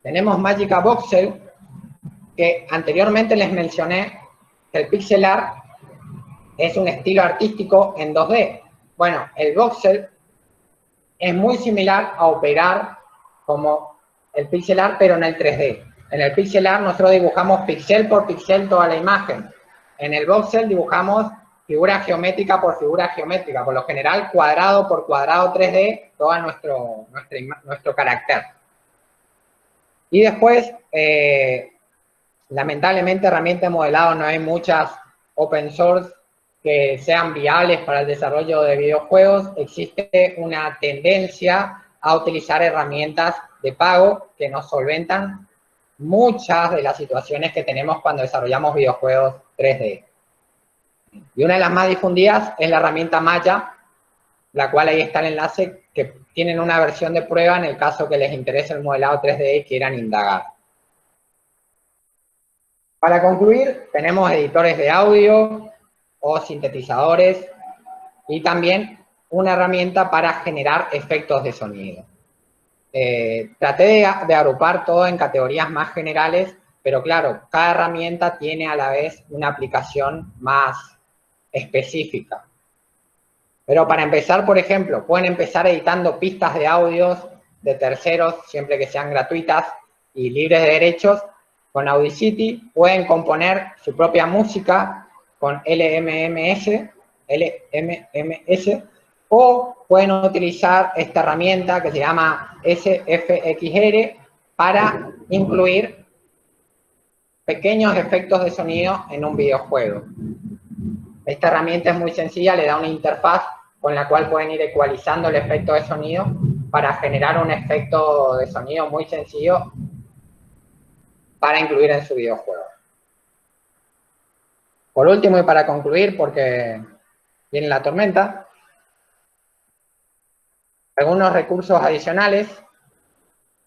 Speaker 2: Tenemos Magic Voxel, que anteriormente les mencioné que el pixel art es un estilo artístico en 2D. Bueno, el voxel es muy similar a operar como el pixel art, pero en el 3D. En el pixel art nosotros dibujamos pixel por pixel toda la imagen. En el voxel dibujamos figura geométrica por figura geométrica, por lo general cuadrado por cuadrado 3D, todo nuestro carácter. Y después, lamentablemente, herramientas de modelado no hay muchas open source que sean viables para el desarrollo de videojuegos. Existe una tendencia a utilizar herramientas de pago que nos solventan muchas de las situaciones que tenemos cuando desarrollamos videojuegos 3D. Y una de las más difundidas es la herramienta Maya, la cual ahí está el enlace, que tienen una versión de prueba en el caso que les interese el modelado 3D y quieran indagar. Para concluir, tenemos editores de audio o sintetizadores y también una herramienta para generar efectos de sonido. Traté de agrupar todo en categorías más generales, pero claro, cada herramienta tiene a la vez una aplicación más específica. Pero para empezar, por ejemplo, pueden empezar editando pistas de audios de terceros, siempre que sean gratuitas y libres de derechos, con Audacity. Pueden componer su propia música con LMMS, o pueden utilizar esta herramienta que se llama SFXR para incluir pequeños efectos de sonido en un videojuego. Esta herramienta es muy sencilla, le da una interfaz con la cual pueden ir ecualizando el efecto de sonido para generar un efecto de sonido muy sencillo para incluir en su videojuego. Por último, y para concluir, porque viene la tormenta, algunos recursos adicionales.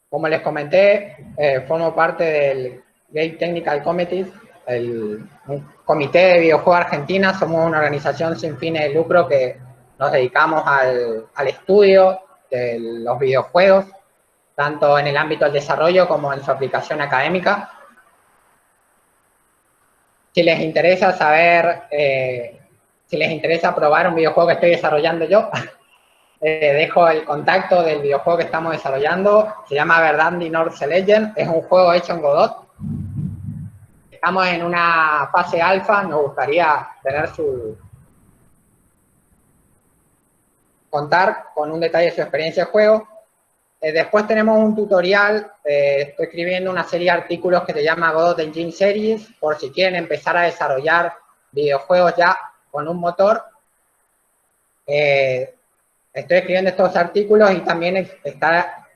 Speaker 2: Como les comenté, formo parte del Game Technical Committee, un comité de videojuegos Argentina. Somos una organización sin fines de lucro que nos dedicamos al estudio de los videojuegos, tanto en el ámbito del desarrollo como en su aplicación académica. Si les interesa saber, si les interesa probar un videojuego que estoy desarrollando yo, dejo el contacto del videojuego que estamos desarrollando. Se llama Verdandi North Legend. Es un juego hecho en Godot. Estamos en una fase alfa. Nos gustaría tener contar con un detalle de su experiencia de juego. Después tenemos un tutorial. Estoy escribiendo una serie de artículos que se llama Godot Engine Series, por si quieren empezar a desarrollar videojuegos ya con un motor. Estoy escribiendo estos artículos y también está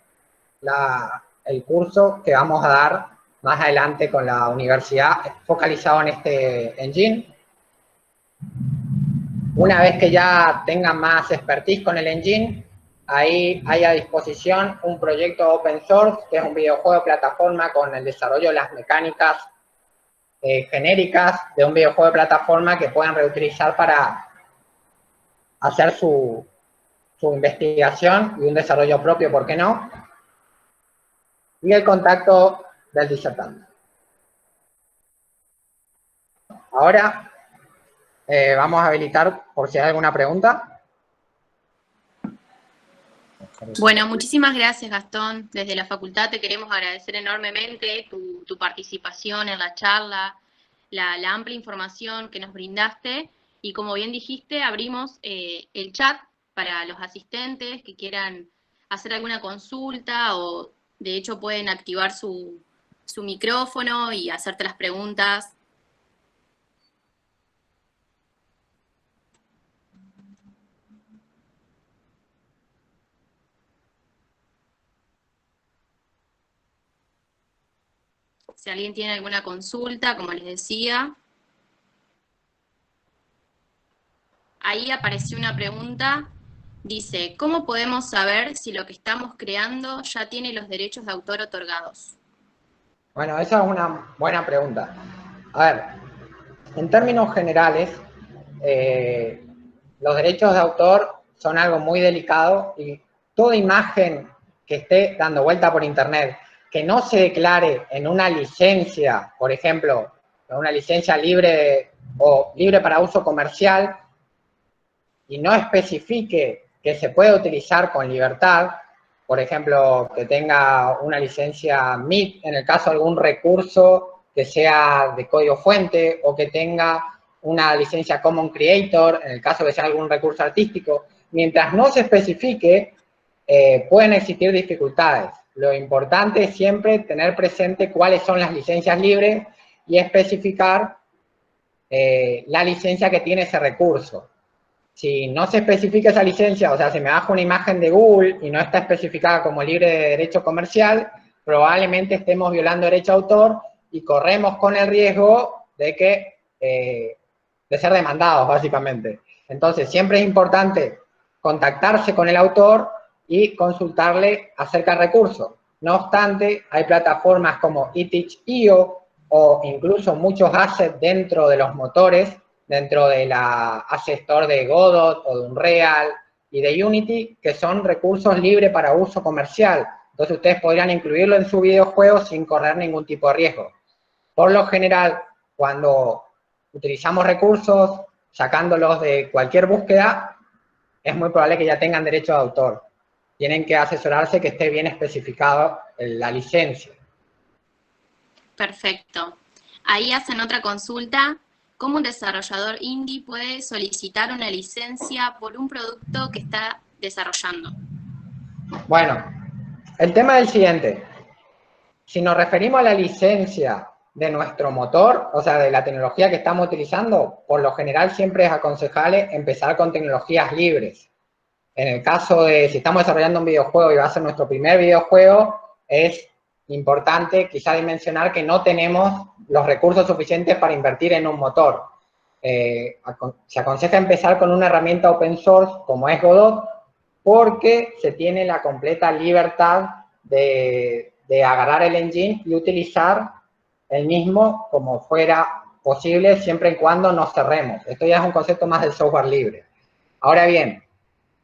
Speaker 2: el curso que vamos a dar más adelante con la universidad focalizado en este engine. Una vez que ya tengan más expertise con el engine, ahí hay a disposición un proyecto open source, que es un videojuego de plataforma con el desarrollo de las mecánicas genéricas de un videojuego de plataforma que puedan reutilizar para hacer su investigación y un desarrollo propio, ¿por qué no? Y el contacto del disertante. Ahora vamos a habilitar por si hay alguna pregunta.
Speaker 3: Bueno, muchísimas gracias, Gastón. Desde la facultad te queremos agradecer enormemente tu participación en la charla, la amplia información que nos brindaste, y como bien dijiste, abrimos el chat para los asistentes que quieran hacer alguna consulta, o de hecho pueden activar su micrófono y hacerte las preguntas. Si alguien tiene alguna consulta, como les decía. Ahí apareció una pregunta. Dice, ¿cómo podemos saber si lo que estamos creando ya tiene los derechos de autor otorgados?
Speaker 2: Bueno, esa es una buena pregunta. A ver, en términos generales, los derechos de autor son algo muy delicado, y toda imagen que esté dando vuelta por internet que no se declare en una licencia, por ejemplo, una licencia libre o libre para uso comercial y no especifique que se puede utilizar con libertad, por ejemplo, que tenga una licencia MIT en el caso de algún recurso que sea de código fuente, o que tenga una licencia Common Creator en el caso de que sea algún recurso artístico, mientras no se especifique, pueden existir dificultades. Lo importante es siempre tener presente cuáles son las licencias libres y especificar la licencia que tiene ese recurso. Si no se especifica esa licencia, o sea, si me bajo una imagen de Google y no está especificada como libre de derecho comercial, probablemente estemos violando derecho de autor y corremos con el riesgo de ser demandados, básicamente. Entonces, siempre es importante contactarse con el autor y consultarle acerca del recurso. No obstante, hay plataformas como eTeach.io o incluso muchos assets dentro de los motores, dentro de la Asset Store de Godot o de Unreal y de Unity, que son recursos libres para uso comercial. Entonces ustedes podrían incluirlo en su videojuego sin correr ningún tipo de riesgo. Por lo general, cuando utilizamos recursos, sacándolos de cualquier búsqueda, es muy probable que ya tengan derecho de autor. Tienen que asesorarse que esté bien especificado la licencia.
Speaker 3: Perfecto. Ahí hacen otra consulta. ¿Cómo un desarrollador indie puede solicitar una licencia por un producto que está desarrollando?
Speaker 2: Bueno, el tema es el siguiente. Si nos referimos a la licencia de nuestro motor, o sea, de la tecnología que estamos utilizando, por lo general siempre es aconsejable empezar con tecnologías libres. En el caso de si estamos desarrollando un videojuego y va a ser nuestro primer videojuego, es importante quizá dimensionar que no tenemos los recursos suficientes para invertir en un motor. Se aconseja empezar con una herramienta open source como es Godot, porque se tiene la completa libertad de agarrar el engine y utilizar el mismo como fuera posible, siempre y cuando nos cerremos. Esto ya es un concepto más del software libre. Ahora bien,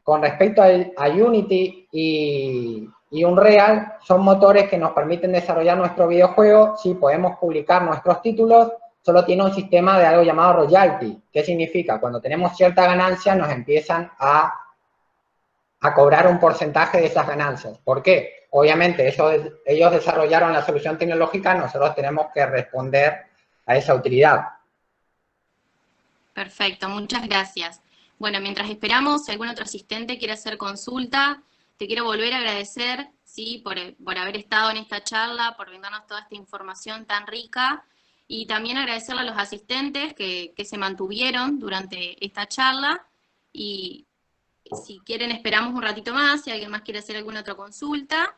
Speaker 2: con respecto a Unity y Unreal, son motores que nos permiten desarrollar nuestro videojuego. Sí, podemos publicar nuestros títulos, solo tiene un sistema de algo llamado royalty. ¿Qué significa? Cuando tenemos cierta ganancia, nos empiezan a cobrar un porcentaje de esas ganancias. ¿Por qué? Obviamente, ellos desarrollaron la solución tecnológica, nosotros tenemos que responder a esa utilidad.
Speaker 3: Perfecto, muchas gracias. Bueno, mientras esperamos, si algún otro asistente quiere hacer consulta, te quiero volver a agradecer, ¿sí? por haber estado en esta charla, por brindarnos toda esta información tan rica, y también agradecerle a los asistentes que se mantuvieron durante esta charla, y si quieren esperamos un ratito más, si alguien más quiere hacer alguna otra consulta,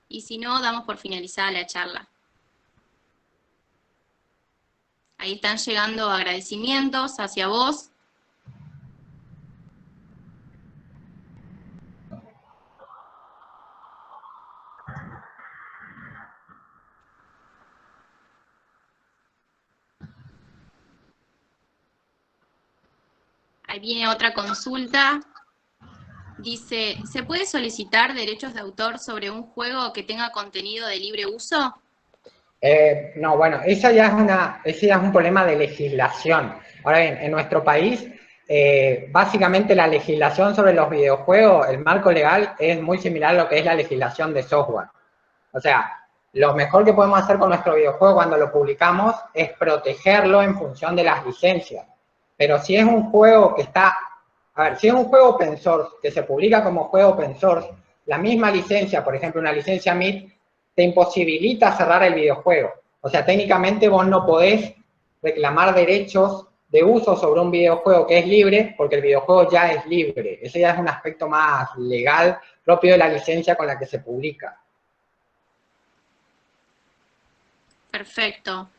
Speaker 3: y si no, damos por finalizada la charla. Ahí están llegando agradecimientos hacia vos. Ahí viene otra consulta. Dice, ¿se puede solicitar derechos de autor sobre un juego que tenga contenido de libre uso?
Speaker 2: No, bueno, ese ya es un problema de legislación. Ahora bien, en nuestro país, básicamente la legislación sobre los videojuegos, el marco legal es muy similar a lo que es la legislación de software. O sea, lo mejor que podemos hacer con nuestro videojuego cuando lo publicamos es protegerlo en función de las licencias. Pero si es un juego que está... A ver, si es un juego open source, que se publica como juego open source, la misma licencia, por ejemplo, una licencia MIT, te imposibilita cerrar el videojuego. O sea, técnicamente vos no podés reclamar derechos de uso sobre un videojuego que es libre, porque el videojuego ya es libre. Ese ya es un aspecto más legal propio de la licencia con la que se publica.
Speaker 3: Perfecto.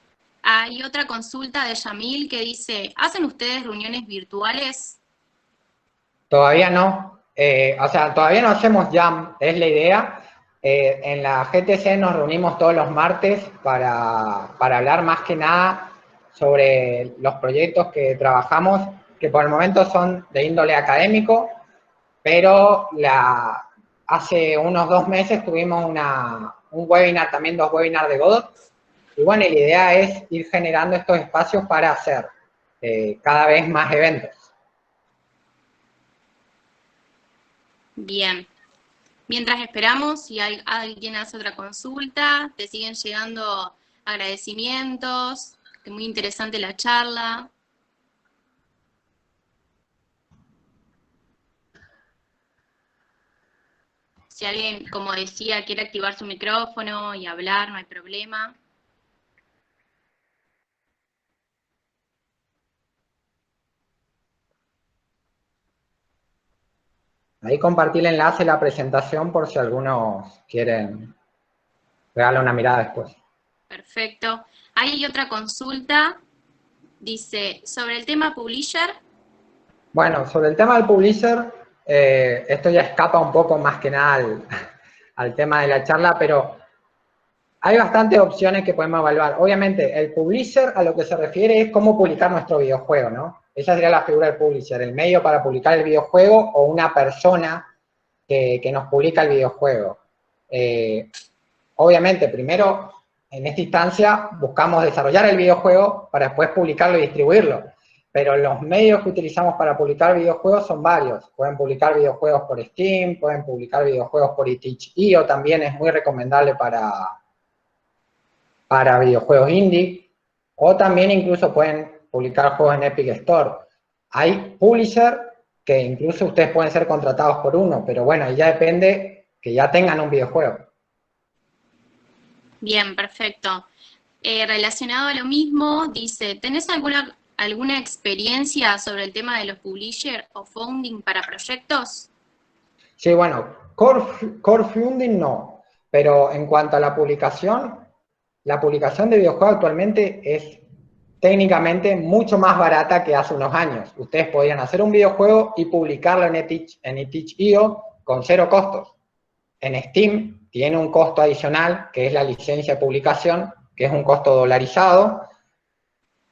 Speaker 3: Hay otra consulta de Yamil que dice, ¿hacen ustedes reuniones virtuales?
Speaker 2: Todavía no. O sea, todavía no hacemos jam, es la idea. En la GTC nos reunimos todos los martes para hablar más que nada sobre los proyectos que trabajamos, que por el momento son de índole académico, pero hace unos 2 meses tuvimos un webinar, también 2 webinars de Godot, y bueno, la idea es ir generando estos espacios para hacer cada vez más eventos.
Speaker 3: Bien. Mientras esperamos, si alguien hace otra consulta, te siguen llegando agradecimientos, que muy interesante la charla. Si alguien, como decía, quiere activar su micrófono y hablar, no hay problema.
Speaker 2: Ahí compartí el enlace de la presentación por si algunos quieren darle una mirada después.
Speaker 3: Perfecto. Hay otra consulta, dice, sobre el tema Publisher.
Speaker 2: Bueno, sobre el tema del Publisher, esto ya escapa un poco más que nada al tema de la charla, pero hay bastantes opciones que podemos evaluar. Obviamente, el Publisher a lo que se refiere es cómo publicar nuestro videojuego, ¿no? Esa sería la figura del Publisher, el medio para publicar el videojuego o una persona que nos publica el videojuego. Obviamente, primero, en esta instancia, buscamos desarrollar el videojuego para después publicarlo y distribuirlo. Pero los medios que utilizamos para publicar videojuegos son varios. Pueden publicar videojuegos por Steam, pueden publicar videojuegos por itch.io, también es muy recomendable para videojuegos indie, o también incluso pueden publicar juegos en Epic Store. Hay publisher que incluso ustedes pueden ser contratados por uno, pero bueno, ya depende que ya tengan un videojuego.
Speaker 3: Bien, perfecto. Relacionado a lo mismo, dice, ¿tenés alguna experiencia sobre el tema de los publishers o funding para proyectos?
Speaker 2: Sí, bueno, core funding no, pero en cuanto a la publicación de videojuegos actualmente es técnicamente mucho más barata que hace unos años. Ustedes podrían hacer un videojuego y publicarlo en itch.io con 0 costos. En Steam tiene un costo adicional, que es la licencia de publicación, que es un costo dolarizado,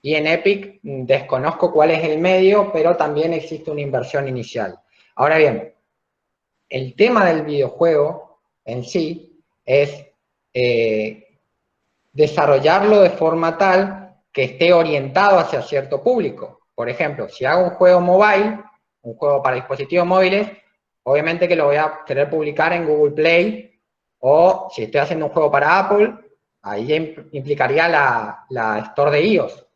Speaker 2: y en Epic desconozco cuál es el medio, pero también existe una inversión inicial. Ahora bien, el tema del videojuego en sí es desarrollarlo de forma tal que esté orientado hacia cierto público. Por ejemplo, si hago un juego mobile, un juego para dispositivos móviles, obviamente que lo voy a querer publicar en Google Play, o si estoy haciendo un juego para Apple, ahí ya implicaría la Store de iOS.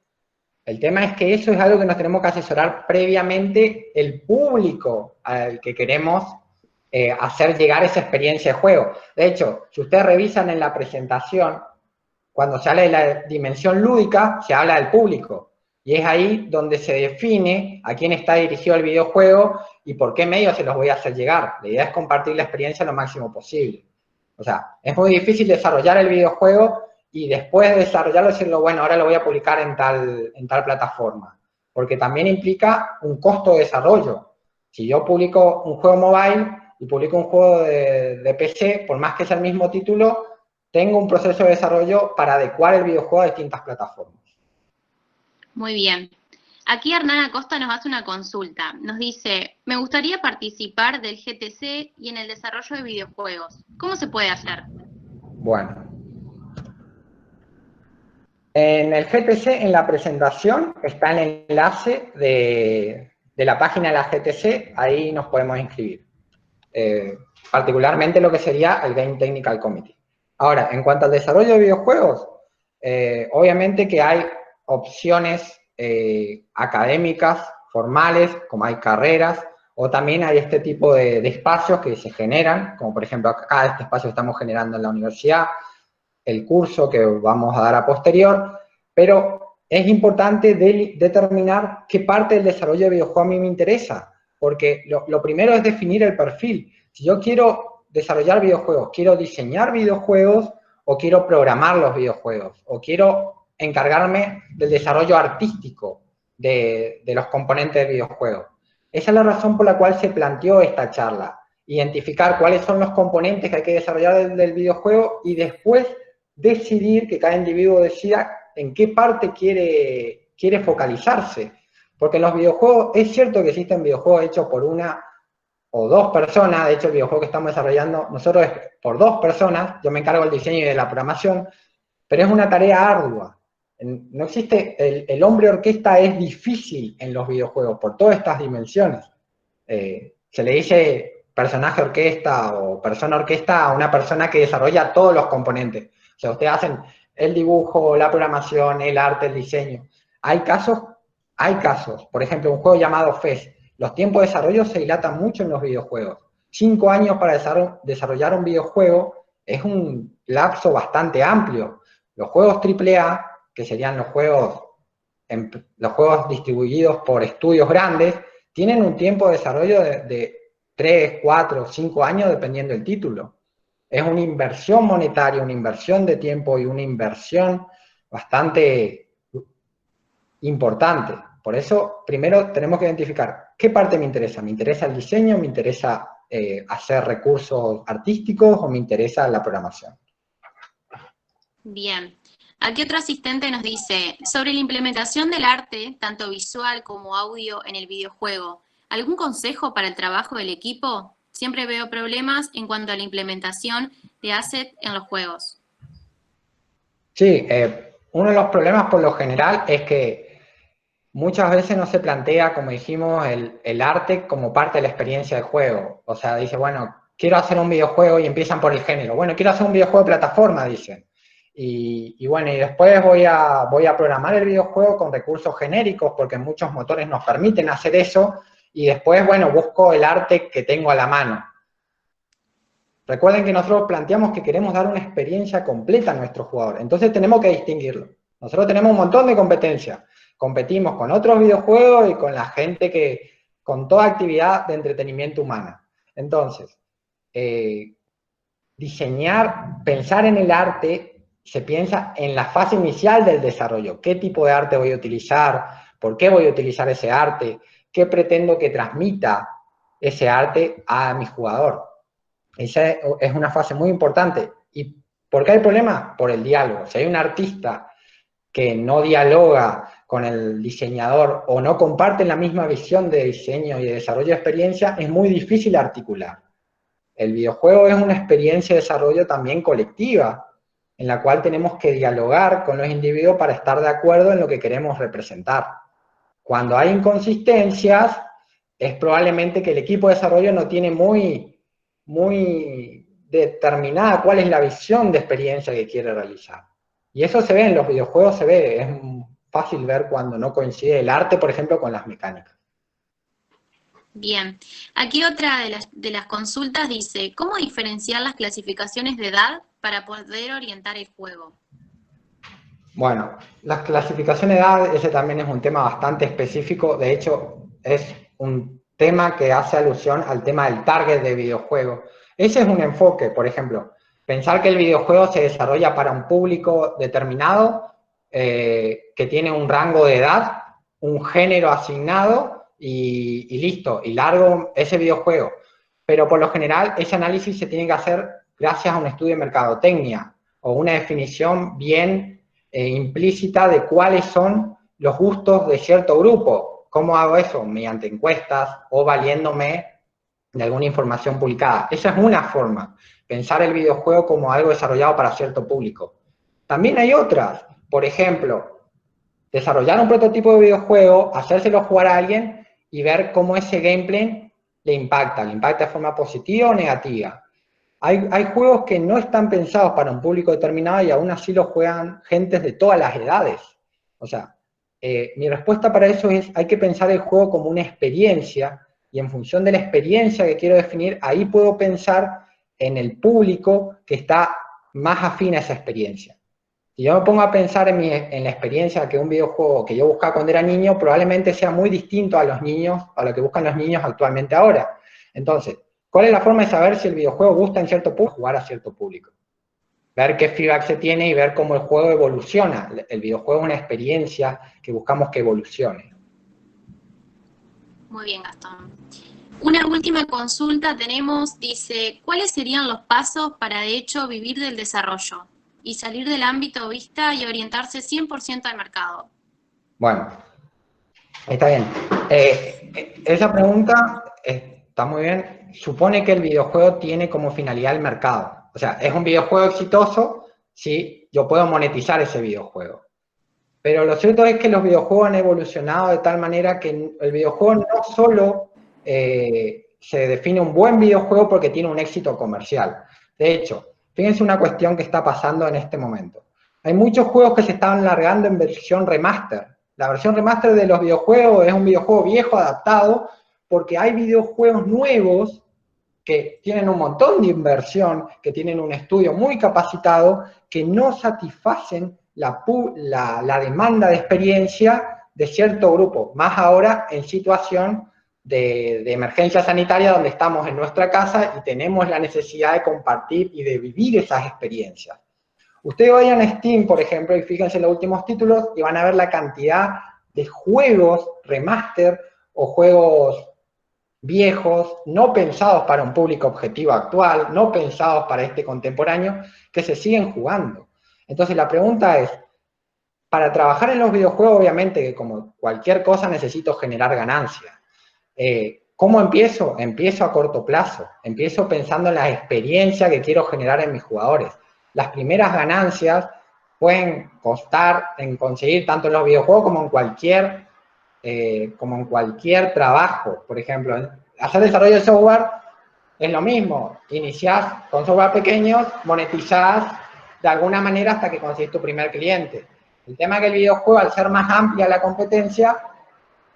Speaker 2: El tema es que eso es algo que nos tenemos que asesorar previamente el público al que queremos hacer llegar esa experiencia de juego. De hecho, si ustedes revisan en la presentación, cuando se habla de la dimensión lúdica, se habla del público. Y es ahí donde se define a quién está dirigido el videojuego y por qué medios se los voy a hacer llegar. La idea es compartir la experiencia lo máximo posible. O sea, es muy difícil desarrollar el videojuego y después de desarrollarlo decirlo, bueno, ahora lo voy a publicar en tal plataforma. Porque también implica un costo de desarrollo. Si yo publico un juego mobile y publico un juego de PC, por más que sea el mismo título, tengo un proceso de desarrollo para adecuar el videojuego a distintas plataformas.
Speaker 3: Muy bien. Aquí Hernán Acosta nos hace una consulta. Nos dice, me gustaría participar del GTC y en el desarrollo de videojuegos. ¿Cómo se puede hacer?
Speaker 2: Bueno. En el GTC, en la presentación, está el enlace de la página de la GTC, ahí nos podemos inscribir. Particularmente lo que sería el Game Technical Committee. Ahora, en cuanto al desarrollo de videojuegos, obviamente que hay opciones académicas, formales, como hay carreras, o también hay este tipo de espacios que se generan, como por ejemplo acá este espacio que estamos generando en la universidad, el curso que vamos a dar a posterior, pero es importante determinar qué parte del desarrollo de videojuego a mí me interesa, porque lo primero es definir el perfil. Si yo quiero desarrollar videojuegos, quiero diseñar videojuegos, o quiero programar los videojuegos, o quiero encargarme del desarrollo artístico de los componentes del videojuego. Esa es la razón por la cual se planteó esta charla. Identificar cuáles son los componentes que hay que desarrollar del videojuego y después decidir, que cada individuo decida en qué parte quiere focalizarse. Porque en los videojuegos, es cierto que existen videojuegos hechos por una o dos personas, de hecho el videojuego que estamos desarrollando nosotros es por 2 personas, yo me encargo del diseño y de la programación, pero es una tarea ardua. No existe, el hombre orquesta es difícil en los videojuegos por todas estas dimensiones. Se le dice personaje orquesta o persona orquesta a una persona que desarrolla todos los componentes. O sea, ustedes hacen el dibujo, la programación, el arte, el diseño. Hay casos, por ejemplo, un juego llamado FES. Los tiempos de desarrollo se dilatan mucho en los videojuegos. 5 años para desarrollar un videojuego es un lapso bastante amplio. Los juegos AAA, que serían los juegos distribuidos por estudios grandes, tienen un tiempo de desarrollo de 3, 4, 5 años, dependiendo del título. Es una inversión monetaria, una inversión de tiempo y una inversión bastante importante. Por eso, primero tenemos que identificar qué parte me interesa. ¿Me interesa el diseño? ¿Me interesa hacer recursos artísticos? ¿O me interesa la programación?
Speaker 3: Bien. Aquí otro asistente nos dice, sobre la implementación del arte, tanto visual como audio en el videojuego, ¿algún consejo para el trabajo del equipo? Siempre veo problemas en cuanto a la implementación de asset en los juegos.
Speaker 2: Sí, uno de los problemas por lo general es que muchas veces no se plantea, como dijimos, el arte como parte de la experiencia del juego. O sea, dice, bueno, quiero hacer un videojuego y empiezan por el género. Bueno, quiero hacer un videojuego de plataforma, dicen. Y bueno, y después voy a programar el videojuego con recursos genéricos, porque muchos motores nos permiten hacer eso, y después, bueno, busco el arte que tengo a la mano. Recuerden que nosotros planteamos que queremos dar una experiencia completa a nuestro jugador, entonces tenemos que distinguirlo. Nosotros tenemos un montón de competencias, competimos con otros videojuegos y con la gente con toda actividad de entretenimiento humana. Entonces, pensar en el arte, se piensa en la fase inicial del desarrollo. ¿Qué tipo de arte voy a utilizar? ¿Por qué voy a utilizar ese arte? ¿Qué pretendo que transmita ese arte a mi jugador? Esa es una fase muy importante. ¿Y por qué hay problema? Por el diálogo. Si hay un artista que no dialoga con el diseñador o no comparten la misma visión de diseño y de desarrollo de experiencia, es muy difícil articular. El videojuego es una experiencia de desarrollo también colectiva, en la cual tenemos que dialogar con los individuos para estar de acuerdo en lo que queremos representar. Cuando hay inconsistencias, es probablemente que el equipo de desarrollo no tiene muy determinada cuál es la visión de experiencia que quiere realizar. Y eso se ve en los videojuegos, es fácil ver cuando no coincide el arte, por ejemplo, con las mecánicas.
Speaker 3: Bien, aquí otra de las consultas dice, ¿cómo diferenciar las clasificaciones de edad para poder orientar el juego?
Speaker 2: Bueno, las clasificaciones de edad, ese también es un tema bastante específico, de hecho es un tema que hace alusión al tema del target de videojuego. Ese es un enfoque, por ejemplo, pensar que el videojuego se desarrolla para un público determinado, que tiene un rango de edad, un género asignado, y listo, y largo ese videojuego. Pero por lo general ese análisis se tiene que hacer gracias a un estudio de mercadotecnia o una definición bien implícita de cuáles son los gustos de cierto grupo. ¿Cómo hago eso? Mediante encuestas o valiéndome de alguna información publicada. Esa es una forma, pensar el videojuego como algo desarrollado para cierto público. También hay otras, por ejemplo, desarrollar un prototipo de videojuego, hacérselo jugar a alguien y ver cómo ese gameplay le impacta de forma positiva o negativa. Hay juegos que no están pensados para un público determinado y aún así los juegan gentes de todas las edades. O sea, mi respuesta para eso es, hay que pensar el juego como una experiencia y en función de la experiencia que quiero definir, ahí puedo pensar en el público que está más afín a esa experiencia. Si yo me pongo a pensar en la experiencia que un videojuego que yo buscaba cuando era niño, probablemente sea muy distinto a los niños, a lo que buscan los niños actualmente ahora. Entonces, ¿cuál es la forma de saber si el videojuego gusta en cierto público? Jugar a cierto público. Ver qué feedback se tiene y ver cómo el juego evoluciona. El videojuego es una experiencia que buscamos que evolucione.
Speaker 3: Muy bien, Gastón. Una última consulta tenemos, dice, ¿cuáles serían los pasos para, de hecho, vivir del desarrollo y salir del ámbito vista y orientarse 100% al mercado?
Speaker 2: Bueno, está bien. Esa pregunta está muy bien. Supone que el videojuego tiene como finalidad el mercado. O sea, es un videojuego exitoso si yo puedo monetizar ese videojuego. Pero lo cierto es que los videojuegos han evolucionado de tal manera que el videojuego no solo se define un buen videojuego porque tiene un éxito comercial. De hecho, fíjense una cuestión que está pasando en este momento. Hay muchos juegos que se están largando en versión remaster. La versión remaster de los videojuegos es un videojuego viejo adaptado porque hay videojuegos nuevos que tienen un montón de inversión, que tienen un estudio muy capacitado, que no satisfacen la demanda de experiencia de cierto grupo, más ahora en situación de emergencia sanitaria donde estamos en nuestra casa y tenemos la necesidad de compartir y de vivir esas experiencias. Ustedes vayan a Steam, por ejemplo, y fíjense en los últimos títulos y van a ver la cantidad de juegos remaster o juegos viejos, no pensados para un público objetivo actual, no pensados para este contemporáneo, que se siguen jugando. Entonces la pregunta es, para trabajar en los videojuegos, obviamente, que como cualquier cosa necesito generar ganancias. ¿Cómo empiezo? Empiezo a corto plazo, empiezo pensando en la experiencia que quiero generar en mis jugadores. Las primeras ganancias pueden costar en conseguir tanto en los videojuegos como en cualquier trabajo. Por ejemplo, hacer desarrollo de software es lo mismo. Iniciás con software pequeños, monetizás de alguna manera hasta que consigues tu primer cliente. El tema es que el videojuego, al ser más amplia la competencia,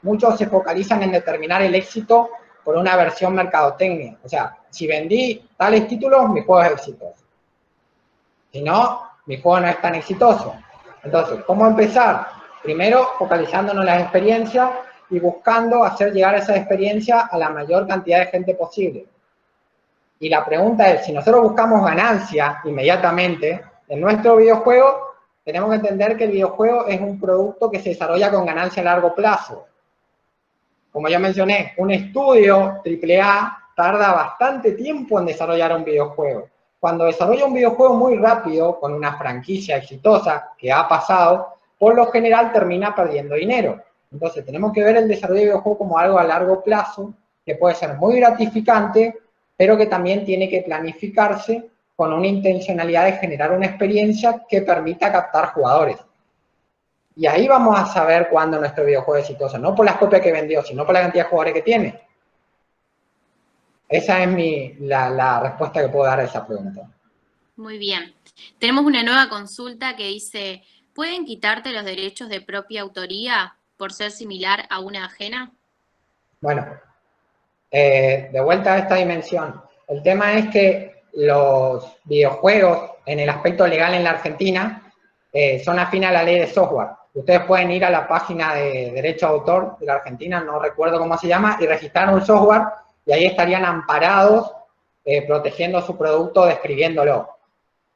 Speaker 2: muchos se focalizan en determinar el éxito por una versión mercadotecnia. O sea, si vendí tales títulos, mi juego es exitoso. Si no, mi juego no es tan exitoso. Entonces, ¿cómo empezar? Primero, focalizándonos en las experiencias y buscando hacer llegar esa experiencia a la mayor cantidad de gente posible. Y la pregunta es, si nosotros buscamos ganancia inmediatamente en nuestro videojuego, tenemos que entender que el videojuego es un producto que se desarrolla con ganancia a largo plazo. Como ya mencioné, un estudio AAA tarda bastante tiempo en desarrollar un videojuego. Cuando desarrolla un videojuego muy rápido, con una franquicia exitosa que ha pasado, por lo general termina perdiendo dinero. Entonces tenemos que ver el desarrollo de videojuegos como algo a largo plazo, que puede ser muy gratificante, pero que también tiene que planificarse con una intencionalidad de generar una experiencia que permita captar jugadores. Y ahí vamos a saber cuándo nuestro videojuego es exitoso, no por las copias que vendió, sino por la cantidad de jugadores que tiene. Esa es la respuesta que puedo dar a esa pregunta.
Speaker 3: Muy bien. Tenemos una nueva consulta que dice, ¿pueden quitarte los derechos de propia autoría por ser similar a una ajena?
Speaker 2: Bueno, de vuelta a esta dimensión. El tema es que los videojuegos, en el aspecto legal en la Argentina, son afines a la ley de software. Ustedes pueden ir a la página de derecho de autor de la Argentina, no recuerdo cómo se llama, y registrar un software, y ahí estarían amparados, protegiendo su producto, describiéndolo.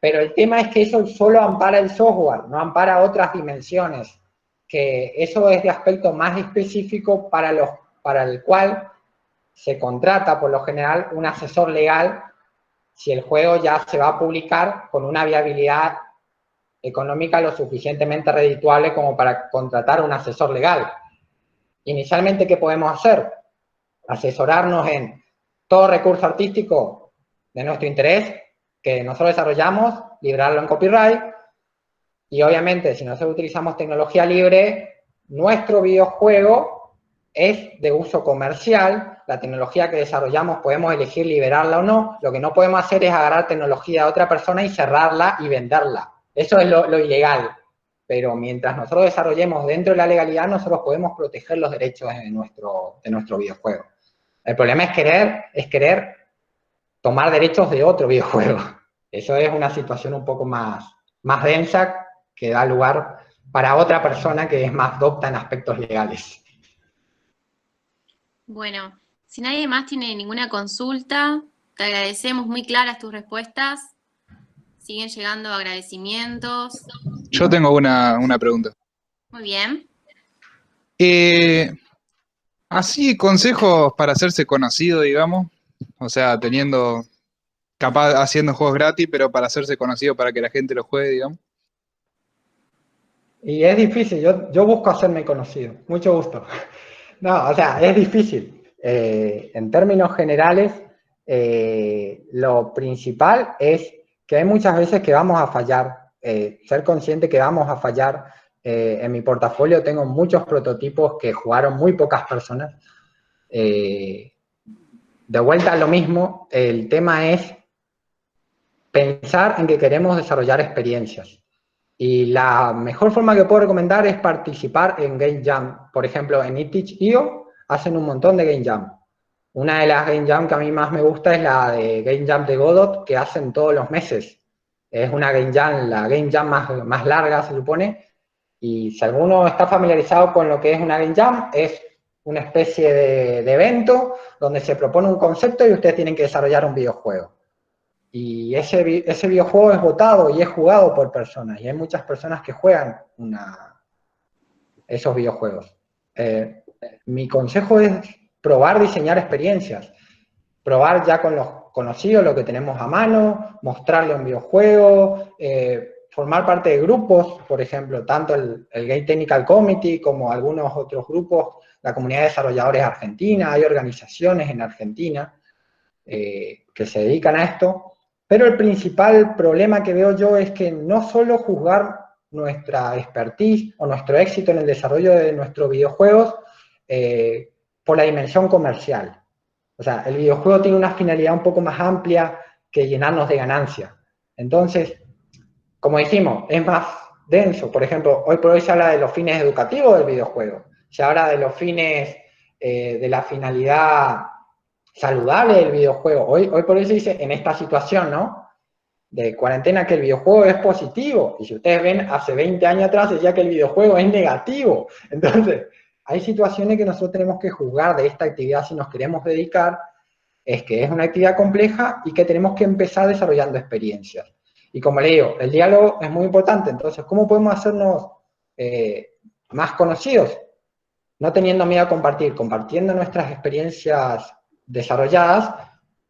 Speaker 2: Pero el tema es que eso solo ampara el software, no ampara otras dimensiones, que eso es de aspecto más específico para el cual se contrata por lo general un asesor legal si el juego ya se va a publicar con una viabilidad económica lo suficientemente redituable como para contratar un asesor legal. Inicialmente, ¿qué podemos hacer? Asesorarnos en todo recurso artístico de nuestro interés que nosotros desarrollamos, librarlo en copyright, y obviamente si nosotros utilizamos tecnología libre, nuestro videojuego es de uso comercial, la tecnología que desarrollamos podemos elegir liberarla o no, lo que no podemos hacer es agarrar tecnología de otra persona y cerrarla y venderla. Eso es lo ilegal, pero mientras nosotros desarrollemos dentro de la legalidad, nosotros podemos proteger los derechos de nuestro videojuego. El problema es querer tomar derechos de otro videojuego. Eso es una situación un poco más densa que da lugar para otra persona que es más docta en aspectos legales.
Speaker 3: Bueno, si nadie más tiene ninguna consulta, te agradecemos, muy claras tus respuestas. Siguen llegando agradecimientos.
Speaker 4: Yo tengo una pregunta.
Speaker 3: Muy bien.
Speaker 4: Así, consejos para hacerse conocido, digamos. O sea, haciendo juegos gratis, pero para hacerse conocido para que la gente lo juegue, digamos.
Speaker 2: Y es difícil, yo busco hacerme conocido, mucho gusto. No, o sea, es difícil. En términos generales, lo principal es que hay muchas veces que vamos a fallar, ser consciente que vamos a fallar, En mi portafolio tengo muchos prototipos que jugaron muy pocas personas. De vuelta a lo mismo, el tema es pensar en que queremos desarrollar experiencias. Y la mejor forma que puedo recomendar es participar en Game Jam. Por ejemplo, en eTeach.io hacen un montón de Game Jam. Una de las Game Jam que a mí más me gusta es la de Game Jam de Godot, que hacen todos los meses. Es una Game Jam, la Game Jam más larga, se supone. Y si alguno está familiarizado con lo que es una Game Jam, es una especie de evento donde se propone un concepto y ustedes tienen que desarrollar un videojuego. Y ese videojuego es votado y es jugado por personas. Y hay muchas personas que juegan esos videojuegos. Mi consejo es probar diseñar experiencias. Probar ya con los conocidos lo que tenemos a mano, mostrarle un videojuego, formar parte de grupos, por ejemplo, tanto el Game Technical Committee como algunos otros grupos, la comunidad de desarrolladores argentina, hay organizaciones en Argentina que se dedican a esto. Pero el principal problema que veo yo es que no solo juzgar nuestra expertise o nuestro éxito en el desarrollo de nuestros videojuegos por la dimensión comercial. O sea, el videojuego tiene una finalidad un poco más amplia que llenarnos de ganancia. Entonces, como dijimos, es más denso. Por ejemplo, hoy por hoy se habla de los fines educativos del videojuego. Se habla de los fines de la finalidad saludable del videojuego. Hoy por hoy se dice, en esta situación, ¿no?, de cuarentena, que el videojuego es positivo. Y si ustedes ven, hace 20 años atrás decía que el videojuego es negativo. Entonces, hay situaciones que nosotros tenemos que juzgar de esta actividad si nos queremos dedicar, es que es una actividad compleja y que tenemos que empezar desarrollando experiencias. Y como le digo, el diálogo es muy importante. Entonces, ¿cómo podemos hacernos más conocidos? No teniendo miedo a compartir, compartiendo nuestras experiencias desarrolladas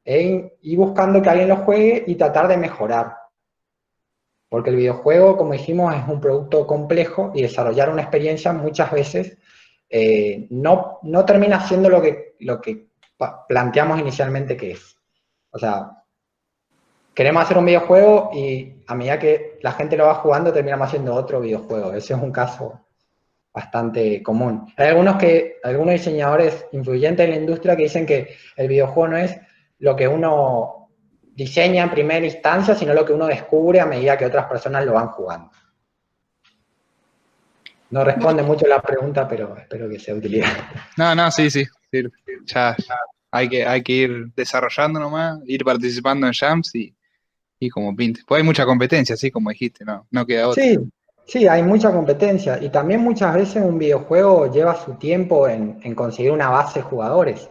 Speaker 2: y buscando que alguien lo juegue y tratar de mejorar. Porque el videojuego, como dijimos, es un producto complejo y desarrollar una experiencia muchas veces no termina siendo lo que planteamos inicialmente que es. O sea, queremos hacer un videojuego y a medida que la gente lo va jugando terminamos haciendo otro videojuego. Ese es un caso bastante común. Hay algunos diseñadores influyentes en la industria que dicen que el videojuego no es lo que uno diseña en primera instancia, sino lo que uno descubre a medida que otras personas lo van jugando. No responde mucho la pregunta, pero espero que sea utilidad.
Speaker 4: No, sí. Ya hay que ir desarrollando nomás, ir participando en jams y como pinte. Pues hay mucha competencia, así como dijiste, no queda otra.
Speaker 2: Sí, hay mucha competencia. Y también muchas veces un videojuego lleva su tiempo en conseguir una base de jugadores.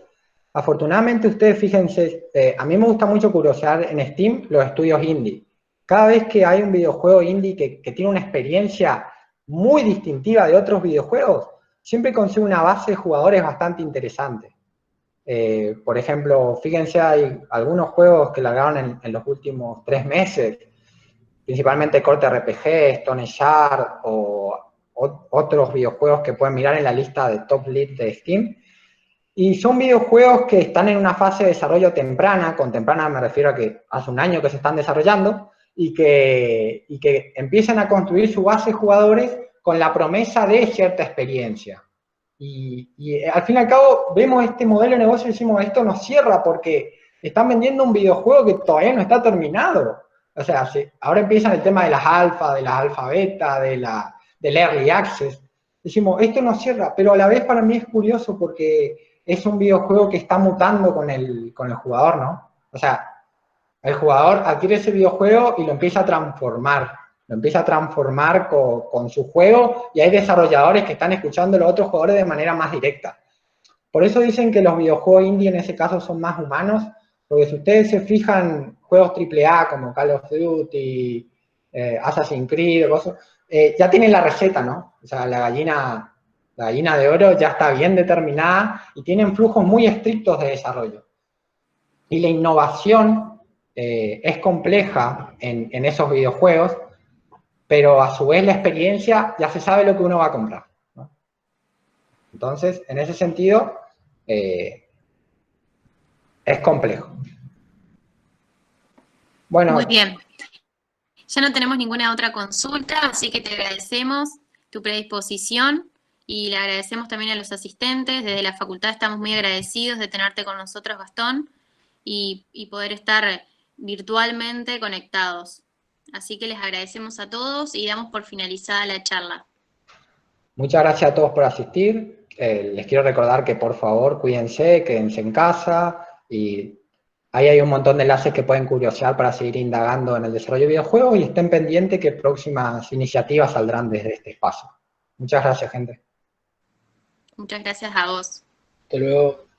Speaker 2: Afortunadamente, ustedes fíjense, a mí me gusta mucho curiosear en Steam los estudios indie. Cada vez que hay un videojuego indie que tiene una experiencia muy distintiva de otros videojuegos, siempre consigue una base de jugadores bastante interesante. Por ejemplo, fíjense, hay algunos juegos que largaron en los últimos 3 meses, principalmente corte RPG, Stone Shard o otros videojuegos que pueden mirar en la lista de top list de Steam. Y son videojuegos que están en una fase de desarrollo temprana, con temprana me refiero a que hace un año que se están desarrollando, y que empiezan a construir su base de jugadores con la promesa de cierta experiencia. Y al fin y al cabo vemos este modelo de negocio y decimos, esto nos cierra porque están vendiendo un videojuego que todavía no está terminado. O sea, ahora empiezan el tema de las alfa beta, del early access. Decimos, esto nos cierra, pero a la vez para mí es curioso porque es un videojuego que está mutando con el jugador, ¿no? O sea, el jugador adquiere ese videojuego y lo empieza a transformar. Lo empieza a transformar con su juego y hay desarrolladores que están escuchando a los otros jugadores de manera más directa. Por eso dicen que los videojuegos indie en ese caso son más humanos, porque si ustedes se fijan, juegos AAA como Call of Duty, Assassin's Creed, ya tienen la receta, ¿no? O sea, la gallina de oro ya está bien determinada y tienen flujos muy estrictos de desarrollo. Y la innovación es compleja en esos videojuegos, pero a su vez la experiencia ya se sabe lo que uno va a comprar, ¿no? Entonces, en ese sentido, es complejo. Bueno.
Speaker 3: Muy bien. Ya no tenemos ninguna otra consulta, así que te agradecemos tu predisposición y le agradecemos también a los asistentes. Desde la facultad estamos muy agradecidos de tenerte con nosotros, Gastón, y poder estar virtualmente conectados. Así que les agradecemos a todos y damos por finalizada la charla.
Speaker 2: Muchas gracias a todos por asistir. Les quiero recordar que por favor cuídense, quédense en casa y ahí hay un montón de enlaces que pueden curiosear para seguir indagando en el desarrollo de videojuegos y estén pendientes que próximas iniciativas saldrán desde este espacio. Muchas gracias, gente.
Speaker 3: Muchas gracias a vos.
Speaker 5: Hasta luego.